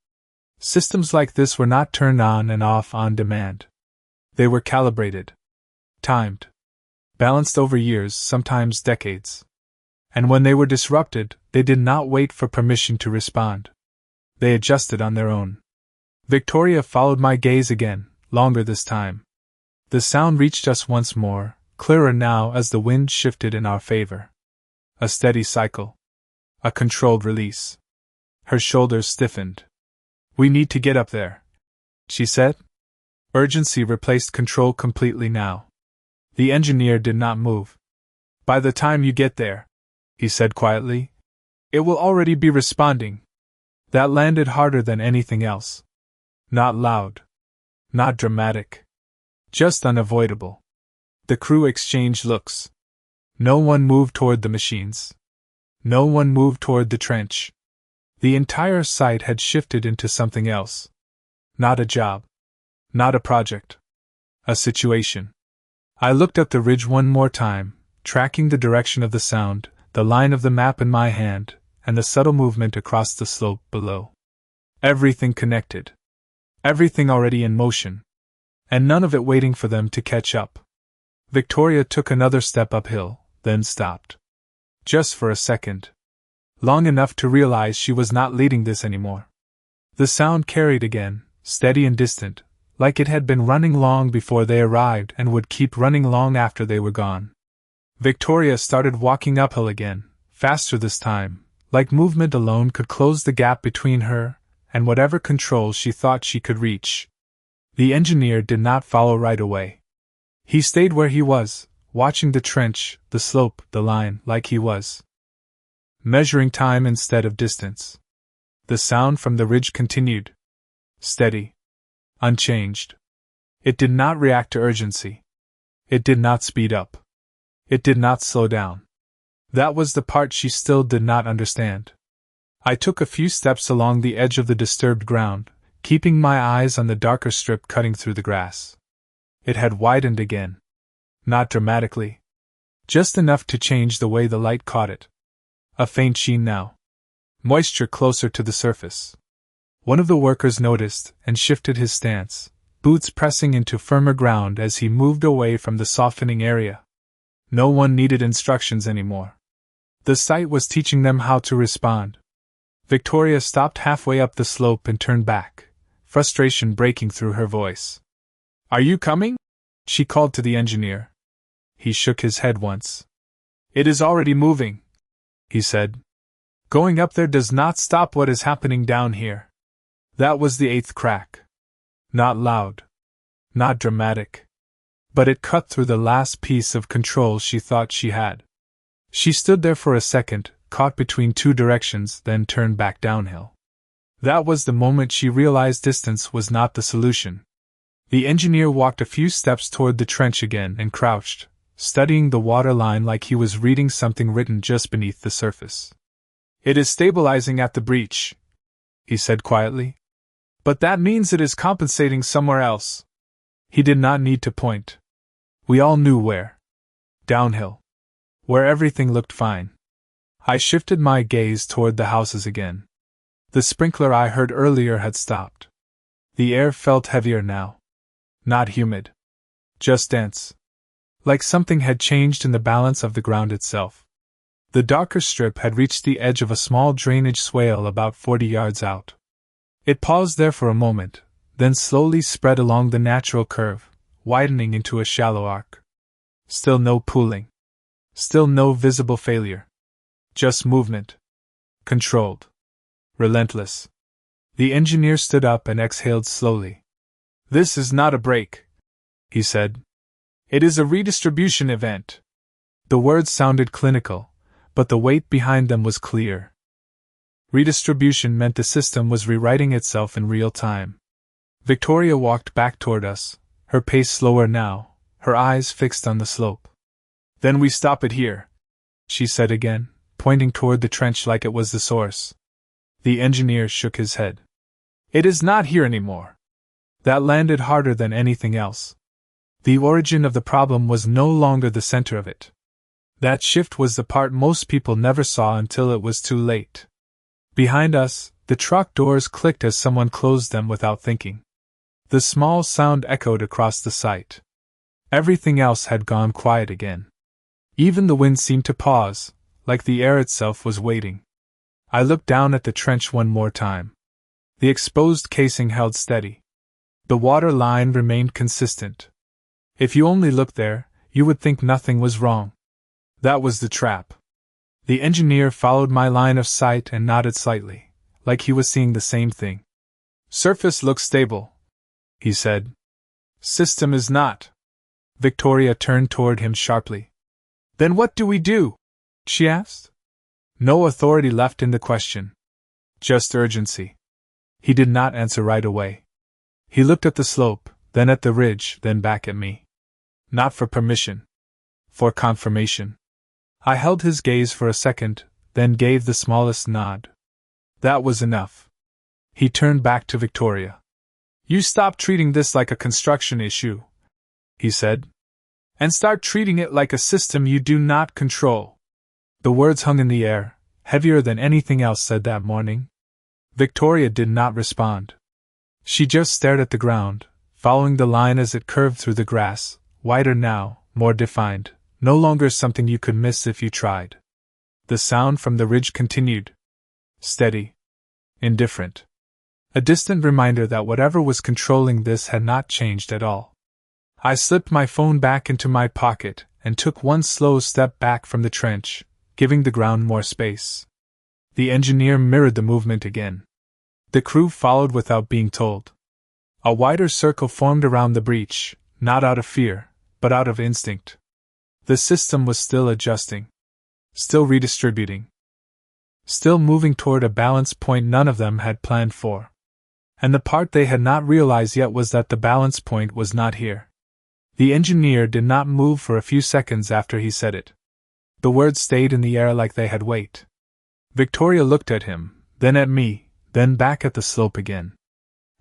S1: Systems like this were not turned on and off on demand. They were calibrated. Timed. Balanced over years, sometimes decades. And when they were disrupted, they did not wait for permission to respond. They adjusted on their own. Victoria followed my gaze again, longer this time. The sound reached us once more, clearer now as the wind shifted in our favor. A steady cycle. A controlled release. Her shoulders stiffened. "We need to get up there," she said. Urgency replaced control completely now. The engineer did not move. "By the time you get there," he said quietly, "it will already be responding." That landed harder than anything else. Not loud. Not dramatic. Just unavoidable. The crew exchanged looks. No one moved toward the machines. No one moved toward the trench. The entire site had shifted into something else. Not a job. Not a project. A situation. I looked up the ridge one more time, tracking the direction of the sound, the line of the map in my hand, and the subtle movement across the slope below. Everything connected. Everything already in motion. And none of it waiting for them to catch up. Victoria took another step uphill, then stopped. Just for a second. Long enough to realize she was not leading this anymore. The sound carried again, steady and distant, like it had been running long before they arrived and would keep running long after they were gone. Victoria started walking uphill again, faster this time, like movement alone could close the gap between her and whatever control she thought she could reach. The engineer did not follow right away. He stayed where he was, watching the trench, the slope, the line, like he was measuring time instead of distance. The sound from the ridge continued. Steady. Unchanged. It did not react to urgency. It did not speed up. It did not slow down. That was the part she still did not understand. I took a few steps along the edge of the disturbed ground, keeping my eyes on the darker strip cutting through the grass. It had widened again. Not dramatically. Just enough to change the way the light caught it. A faint sheen now. Moisture closer to the surface. One of the workers noticed and shifted his stance, boots pressing into firmer ground as he moved away from the softening area. No one needed instructions anymore. The sight was teaching them how to respond. Victoria stopped halfway up the slope and turned back, frustration breaking through her voice. "Are you coming?" she called to the engineer. He shook his head once. "It is already moving," he said. "Going up there does not stop what is happening down here." That was the 8th crack. Not loud. Not dramatic. But it cut through the last piece of control she thought she had. She stood there for a second, caught between two directions, then turned back downhill. That was the moment she realized distance was not the solution. The engineer walked a few steps toward the trench again and crouched, studying the water line like he was reading something written just beneath the surface. "It is stabilizing at the breach," he said quietly. "But that means it is compensating somewhere else." He did not need to point. We all knew where. Downhill. Where everything looked fine. I shifted my gaze toward the houses again. The sprinkler I heard earlier had stopped. The air felt heavier now. Not humid. Just dense. Like something had changed in the balance of the ground itself. The darker strip had reached the edge of a small drainage swale about 40 yards out. It paused there for a moment, then slowly spread along the natural curve, widening into a shallow arc. Still no pooling. Still no visible failure. Just movement. Controlled. Relentless. The engineer stood up and exhaled slowly. "This is not a break," he said. "It is a redistribution event." The words sounded clinical, but the weight behind them was clear. Redistribution meant the system was rewriting itself in real time. Victoria walked back toward us, her pace slower now, her eyes fixed on the slope. "Then we stop it here," she said again, pointing toward the trench like it was the source. The engineer shook his head. "It is not here anymore." That landed harder than anything else. The origin of the problem was no longer the center of it. That shift was the part most people never saw until it was too late. Behind us, the truck doors clicked as someone closed them without thinking. The small sound echoed across the site. Everything else had gone quiet again. Even the wind seemed to pause, like the air itself was waiting. I looked down at the trench one more time. The exposed casing held steady. The water line remained consistent. If you only looked there, you would think nothing was wrong. That was the trap. The engineer followed my line of sight and nodded slightly, like he was seeing the same thing. "Surface looks stable," he said. "System is not." Victoria turned toward him sharply. "Then what do we do?" she asked. No authority left in the question. Just urgency. He did not answer right away. He looked at the slope, then at the ridge, then back at me. Not for permission. For confirmation. I held his gaze for a second, then gave the smallest nod. That was enough. He turned back to Victoria. "You stop treating this like a construction issue," he said, "and start treating it like a system you do not control." The words hung in the air, heavier than anything else said that morning. Victoria did not respond. She just stared at the ground, following the line as it curved through the grass, wider now, more defined, no longer something you could miss if you tried. The sound from the ridge continued. Steady. Indifferent. A distant reminder that whatever was controlling this had not changed at all. I slipped my phone back into my pocket and took one slow step back from the trench, giving the ground more space. The engineer mirrored the movement again. The crew followed without being told. A wider circle formed around the breach, not out of fear, but out of instinct. The system was still adjusting. Still redistributing. Still moving toward a balance point none of them had planned for. And the part they had not realized yet was that the balance point was not here. The engineer did not move for a few seconds after he said it. The words stayed in the air like they had weight. Victoria looked at him, then at me, then back at the slope again.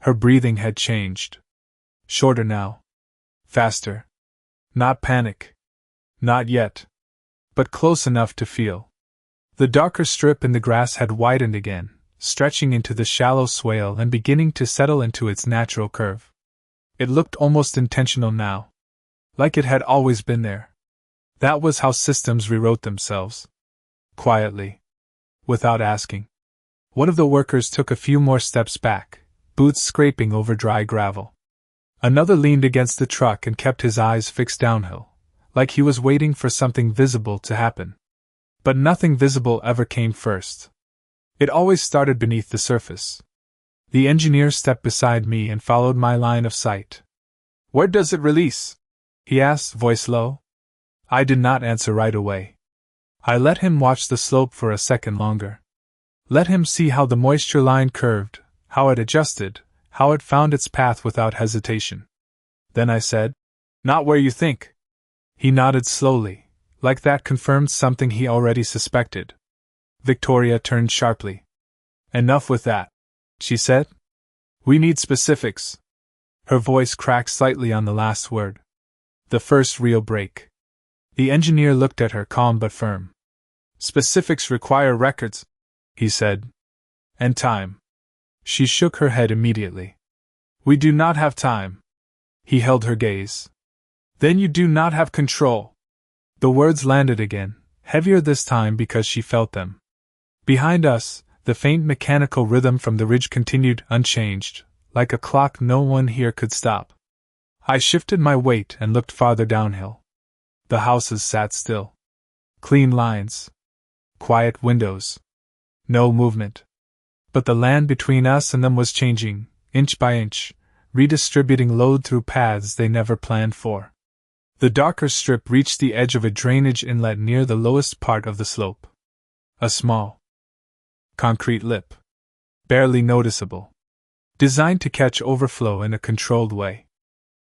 S1: Her breathing had changed. Shorter now. Faster. Not panic. Not yet. But close enough to feel. The darker strip in the grass had widened again, stretching into the shallow swale and beginning to settle into its natural curve. It looked almost intentional now, like it had always been there. That was how systems rewrote themselves. Quietly. Without asking. One of the workers took a few more steps back, boots scraping over dry gravel. Another leaned against the truck and kept his eyes fixed downhill, like he was waiting for something visible to happen. But nothing visible ever came first. It always started beneath the surface. The engineer stepped beside me and followed my line of sight. "Where does it release?" he asked, voice low. I did not answer right away. I let him watch the slope for a second longer. Let him see how the moisture line curved, how it adjusted, how it found its path without hesitation. Then I said, "Not where you think." He nodded slowly, like that confirmed something he already suspected. Victoria turned sharply. "Enough with that," she said. "We need specifics." Her voice cracked slightly on the last word. The first real break. The engineer looked at her, calm but firm. "Specifics require records," he said. "And time." She shook her head immediately. "We do not have time." He held her gaze. "Then you do not have control." The words landed again, heavier this time because she felt them. Behind us, the faint mechanical rhythm from the ridge continued unchanged, like a clock no one here could stop. I shifted my weight and looked farther downhill. The houses sat still. Clean lines. Quiet windows. No movement. But the land between us and them was changing, inch by inch, redistributing load through paths they never planned for. The darker strip reached the edge of a drainage inlet near the lowest part of the slope. A small, concrete lip. Barely noticeable. Designed to catch overflow in a controlled way.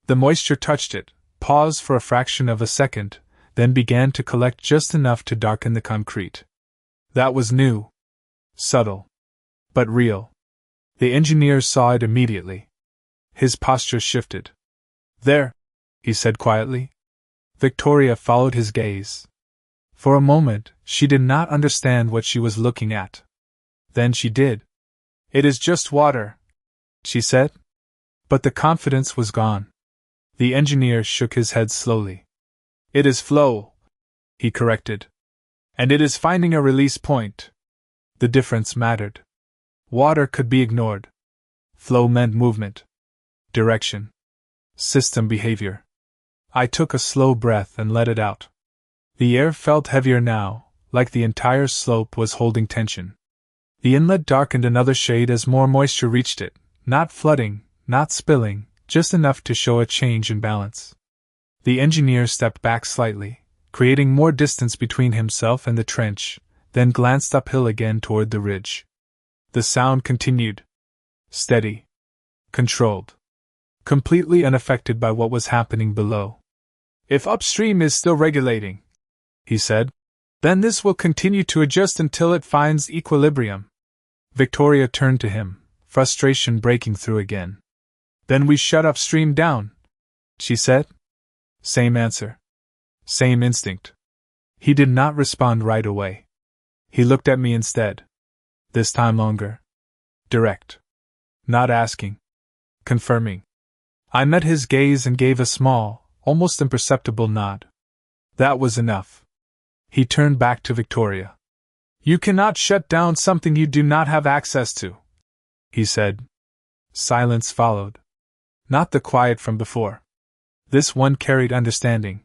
S1: The moisture touched it, paused for a fraction of a second, then began to collect just enough to darken the concrete. That was new. Subtle. But real. The engineer saw it immediately. His posture shifted. "There," he said quietly. Victoria followed his gaze. For a moment, she did not understand what she was looking at. Then she did. "It is just water," she said. But the confidence was gone. The engineer shook his head slowly. "It is flow," he corrected. "And it is finding a release point." The difference mattered. Water could be ignored. Flow meant movement. Direction. System behavior. I took a slow breath and let it out. The air felt heavier now, like the entire slope was holding tension. The inlet darkened another shade as more moisture reached it, not flooding, not spilling, just enough to show a change in balance. The engineer stepped back slightly, creating more distance between himself and the trench, then glanced uphill again toward the ridge. The sound continued. Steady. Controlled. Completely unaffected by what was happening below. "If upstream is still regulating," he said, "then this will continue to adjust until it finds equilibrium." Victoria turned to him, frustration breaking through again. "Then we shut upstream down," she said. Same answer. Same instinct. He did not respond right away. He looked at me instead. This time longer. Direct. Not asking. Confirming. I met his gaze and gave a small, almost imperceptible nod. That was enough. He turned back to Victoria. "You cannot shut down something you do not have access to," he said. Silence followed. Not the quiet from before. This one carried understanding.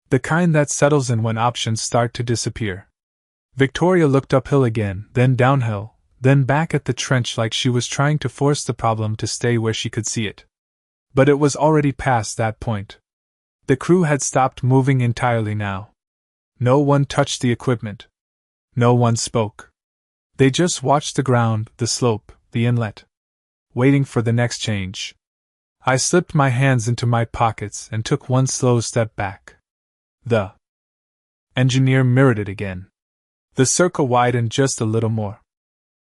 S1: The kind that settles in when options start to disappear. Victoria looked uphill again, then downhill, then back at the trench like she was trying to force the problem to stay where she could see it. But it was already past that point. The crew had stopped moving entirely now. No one touched the equipment. No one spoke. They just watched the ground, the slope, the inlet. Waiting for the next change. I slipped my hands into my pockets and took one slow step back. The engineer mirrored it again. The circle widened just a little more.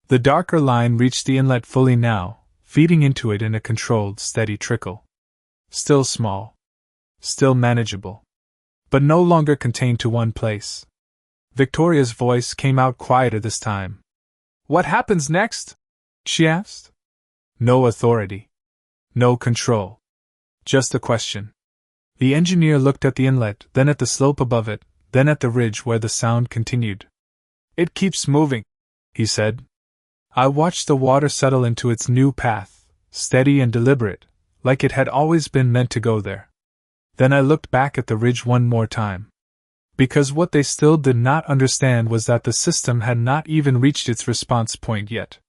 S1: The darker line reached the inlet fully now, feeding into it in a controlled, steady trickle. Still small. Still manageable. But no longer contained to one place. Victoria's voice came out quieter this time. What happens next? She asked. No authority. No control. Just a question. The engineer looked at the inlet, then at the slope above it, then at the ridge where the sound continued. It keeps moving, he said. I watched the water settle into its new path, steady and deliberate, like it had always been meant to go there. Then I looked back at the ridge one more time. Because what they still did not understand was that the system had not even reached its response point yet.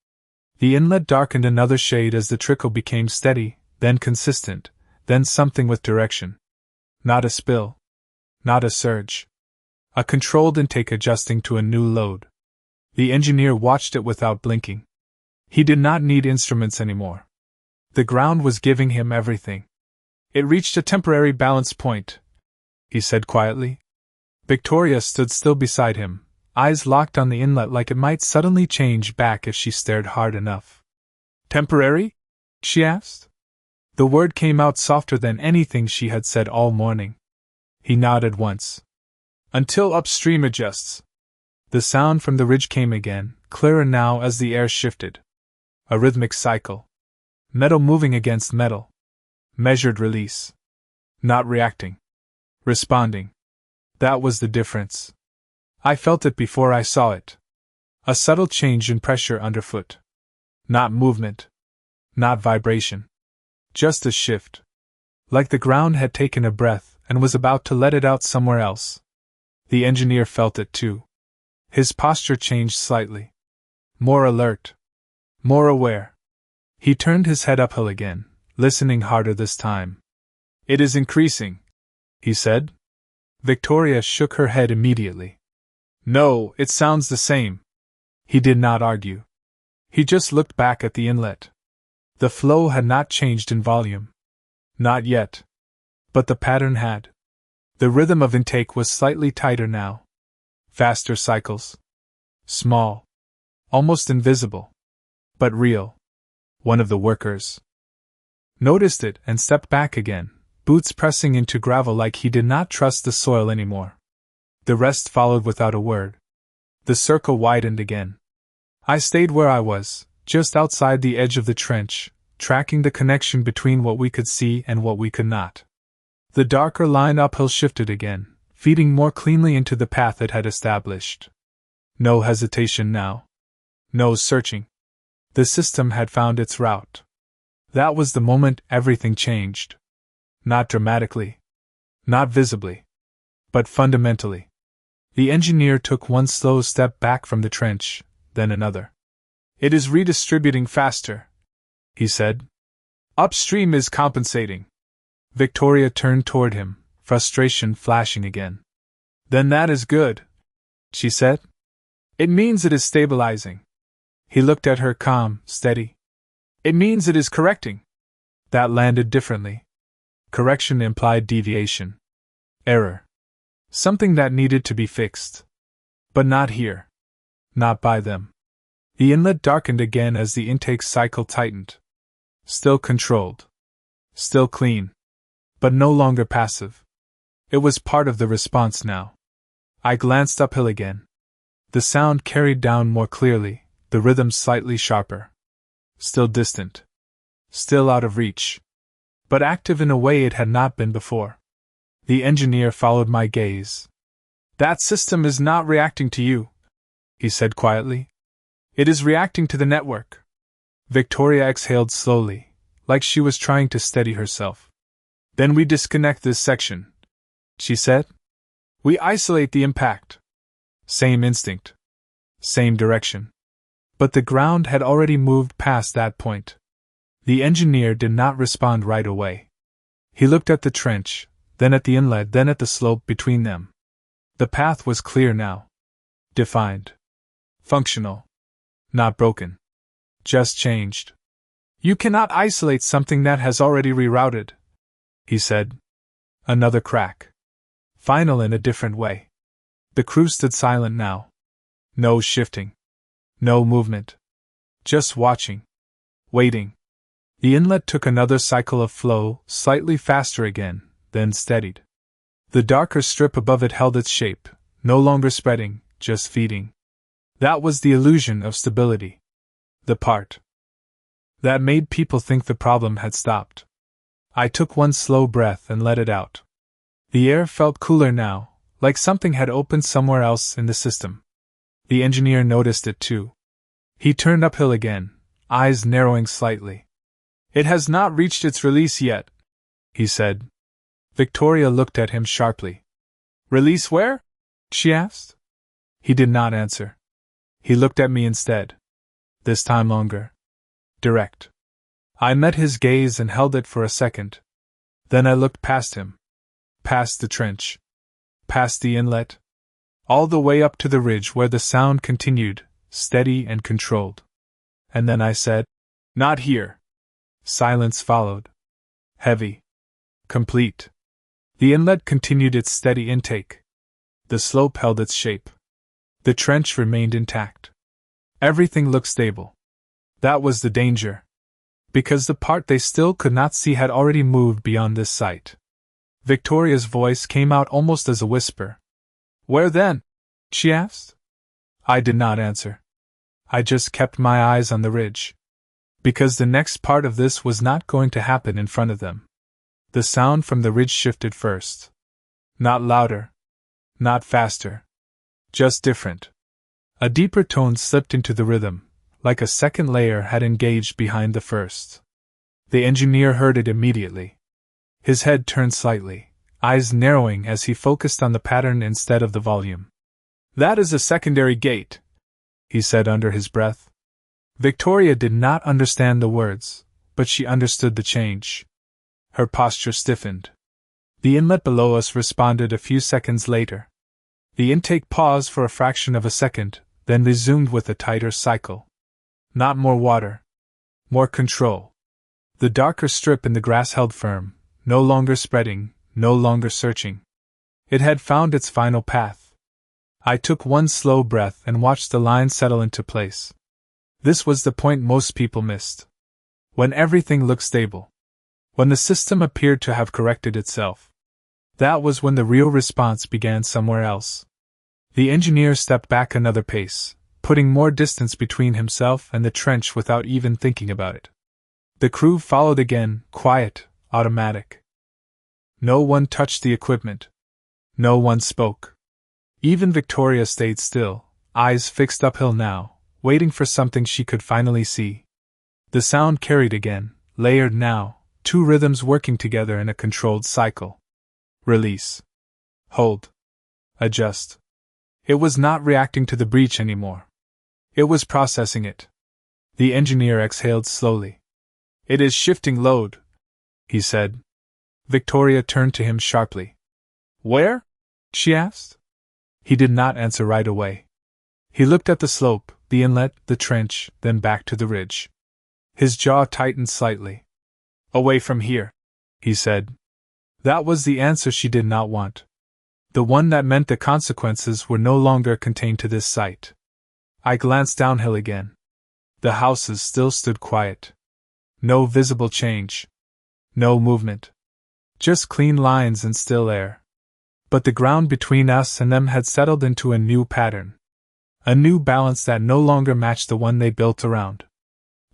S1: The inlet darkened another shade as the trickle became steady, then consistent, then something with direction. Not a spill. Not a surge. A controlled intake adjusting to a new load. The engineer watched it without blinking. He did not need instruments anymore. The ground was giving him everything. It reached a temporary balance point, he said quietly. Victoria stood still beside him, eyes locked on the inlet like it might suddenly change back if she stared hard enough. Temporary? She asked. The word came out softer than anything she had said all morning. He nodded once. Until upstream adjusts. The sound from the ridge came again, clearer now as the air shifted. A rhythmic cycle. Metal moving against metal. Measured release. Not reacting. Responding. That was the difference. I felt it before I saw it. A subtle change in pressure underfoot. Not movement. Not vibration. Just a shift. Like the ground had taken a breath and was about to let it out somewhere else. The engineer felt it too. His posture changed slightly. More alert. More aware. He turned his head uphill again, listening harder this time. It is increasing, he said. Victoria shook her head immediately. No, it sounds the same. He did not argue. He just looked back at the inlet. The flow had not changed in volume. Not yet. But the pattern had. The rhythm of intake was slightly tighter now. Faster cycles. Small. Almost invisible. But real. One of the workers noticed it and stepped back again, boots pressing into gravel like he did not trust the soil anymore. The rest followed without a word. The circle widened again. I stayed where I was, just outside the edge of the trench, tracking the connection between what we could see and what we could not. The darker line uphill shifted again, feeding more cleanly into the path it had established. No hesitation now. No searching. The system had found its route. That was the moment everything changed. Not dramatically. Not visibly. But fundamentally. The engineer took one slow step back from the trench, then another. It is redistributing faster, he said. Upstream is compensating. Victoria turned toward him, frustration flashing again. Then that is good, she said. It means it is stabilizing. He looked at her calm, steady. It means it is correcting. That landed differently. Correction implied deviation. Error. Something that needed to be fixed. But not here. Not by them. The inlet darkened again as the intake cycle tightened. Still controlled. Still clean. But no longer passive. It was part of the response now. I glanced uphill again. The sound carried down more clearly, the rhythm slightly sharper. Still distant. Still out of reach. But active in a way it had not been before. The engineer followed my gaze. That system is not reacting to you, he said quietly. It is reacting to the network. Victoria exhaled slowly, like she was trying to steady herself. Then we disconnect this section, she said. We isolate the impact. Same instinct. Same direction. But the ground had already moved past that point. The engineer did not respond right away. He looked at the trench, then at the inlet, then at the slope between them. The path was clear now. Defined. Functional. Not broken. Just changed. You cannot isolate something that has already rerouted, he said. Another crack. Final in a different way. The crew stood silent now. No shifting. No movement. Just watching. Waiting. The inlet took another cycle of flow, slightly faster again, then steadied. The darker strip above it held its shape, no longer spreading, just feeding. That was the illusion of stability. The part that made people think the problem had stopped. I took one slow breath and let it out. The air felt cooler now, like something had opened somewhere else in the system. The engineer noticed it too. He turned uphill again, eyes narrowing slightly. "It has not reached its release yet," he said. Victoria looked at him sharply. "Release where?" she asked. He did not answer. He looked at me instead. This time longer. Direct. I met his gaze and held it for a second. Then I looked past him. Past the trench. Past the inlet. All the way up to the ridge where the sound continued, steady and controlled. And then I said, "Not here." Silence followed. Heavy. Complete. The inlet continued its steady intake. The slope held its shape. The trench remained intact. Everything looked stable. That was the danger. Because the part they still could not see had already moved beyond this sight. Victoria's voice came out almost as a whisper. "Where then?" she asked. I did not answer. I just kept my eyes on the ridge. Because the next part of this was not going to happen in front of them. The sound from the ridge shifted first. Not louder. Not faster. Just different. A deeper tone slipped into the rhythm, like a second layer had engaged behind the first. The engineer heard it immediately. His head turned slightly, eyes narrowing as he focused on the pattern instead of the volume. "That is a secondary gate," he said under his breath. Victoria did not understand the words, but she understood the change. Her posture stiffened. The inlet below us responded a few seconds later. The intake paused for a fraction of a second, then resumed with a tighter cycle. Not more water. More control. The darker strip in the grass held firm, no longer spreading, no longer searching. It had found its final path. I took one slow breath and watched the line settle into place. This was the point most people missed. When everything looked stable. When the system appeared to have corrected itself. That was when the real response began somewhere else. The engineer stepped back another pace, putting more distance between himself and the trench without even thinking about it. The crew followed again, quiet, automatic. No one touched the equipment. No one spoke. Even Victoria stayed still, eyes fixed uphill now, waiting for something she could finally see. The sound carried again, layered now, two rhythms working together in a controlled cycle. Release. Hold. Adjust. It was not reacting to the breach anymore. It was processing it. The engineer exhaled slowly. "It is shifting load," he said. Victoria turned to him sharply. "Where?" she asked. He did not answer right away. He looked at the slope, the inlet, the trench, then back to the ridge. His jaw tightened slightly. "Away from here," he said. That was the answer she did not want. The one that meant the consequences were no longer contained to this site. I glanced downhill again. The houses still stood quiet. No visible change. No movement. Just clean lines and still air. But the ground between us and them had settled into a new pattern. A new balance that no longer matched the one they built around.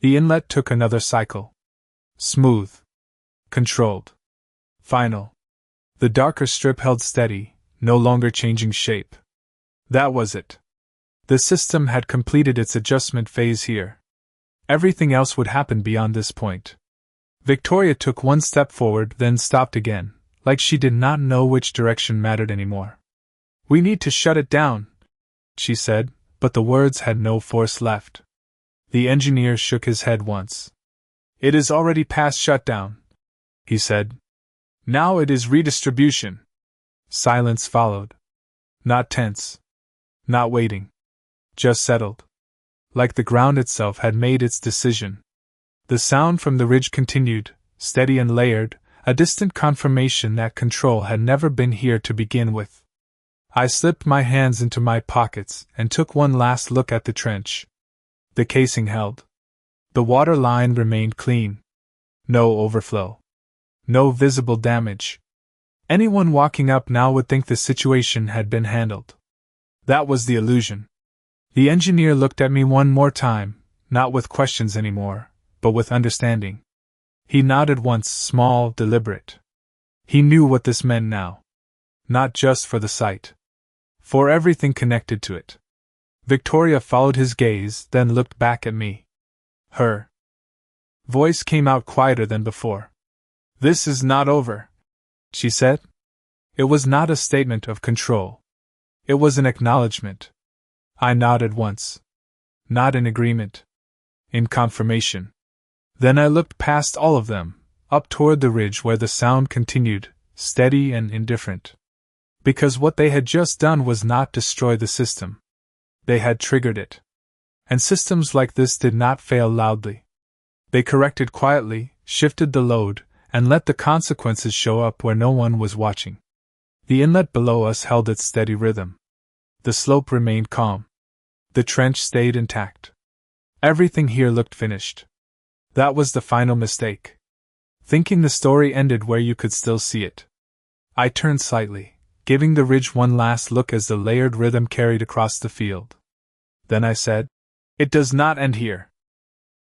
S1: The inlet took another cycle. Smooth. Controlled. Final. The darker strip held steady, no longer changing shape. That was it. The system had completed its adjustment phase here. Everything else would happen beyond this point. Victoria took one step forward, then stopped again, like she did not know which direction mattered anymore. "We need to shut it down," she said, but the words had no force left. The engineer shook his head once. "It is already past shutdown," he said. "Now it is redistribution." Silence followed. Not tense. Not waiting. Just settled. Like the ground itself had made its decision. The sound from the ridge continued, steady and layered, a distant confirmation that control had never been here to begin with. I slipped my hands into my pockets and took one last look at the trench. The casing held. The water line remained clean. No overflow. No visible damage. Anyone walking up now would think the situation had been handled. That was the illusion. The engineer looked at me one more time, not with questions anymore, but with understanding. He nodded once, small, deliberate. He knew what this meant now. Not just for the site. For everything connected to it. Victoria followed his gaze, then looked back at me. Her voice came out quieter than before. "This is not over," she said. It was not a statement of control. It was an acknowledgement. I nodded once. Not in agreement. In confirmation. Then I looked past all of them, up toward the ridge where the sound continued, steady and indifferent. Because what they had just done was not destroy the system. They had triggered it. And systems like this did not fail loudly. They corrected quietly, shifted the load, and let the consequences show up where no one was watching. The inlet below us held its steady rhythm. The slope remained calm. The trench stayed intact. Everything here looked finished. That was the final mistake. Thinking the story ended where you could still see it. I turned slightly, giving the ridge one last look as the layered rhythm carried across the field. Then I said, "It does not end here."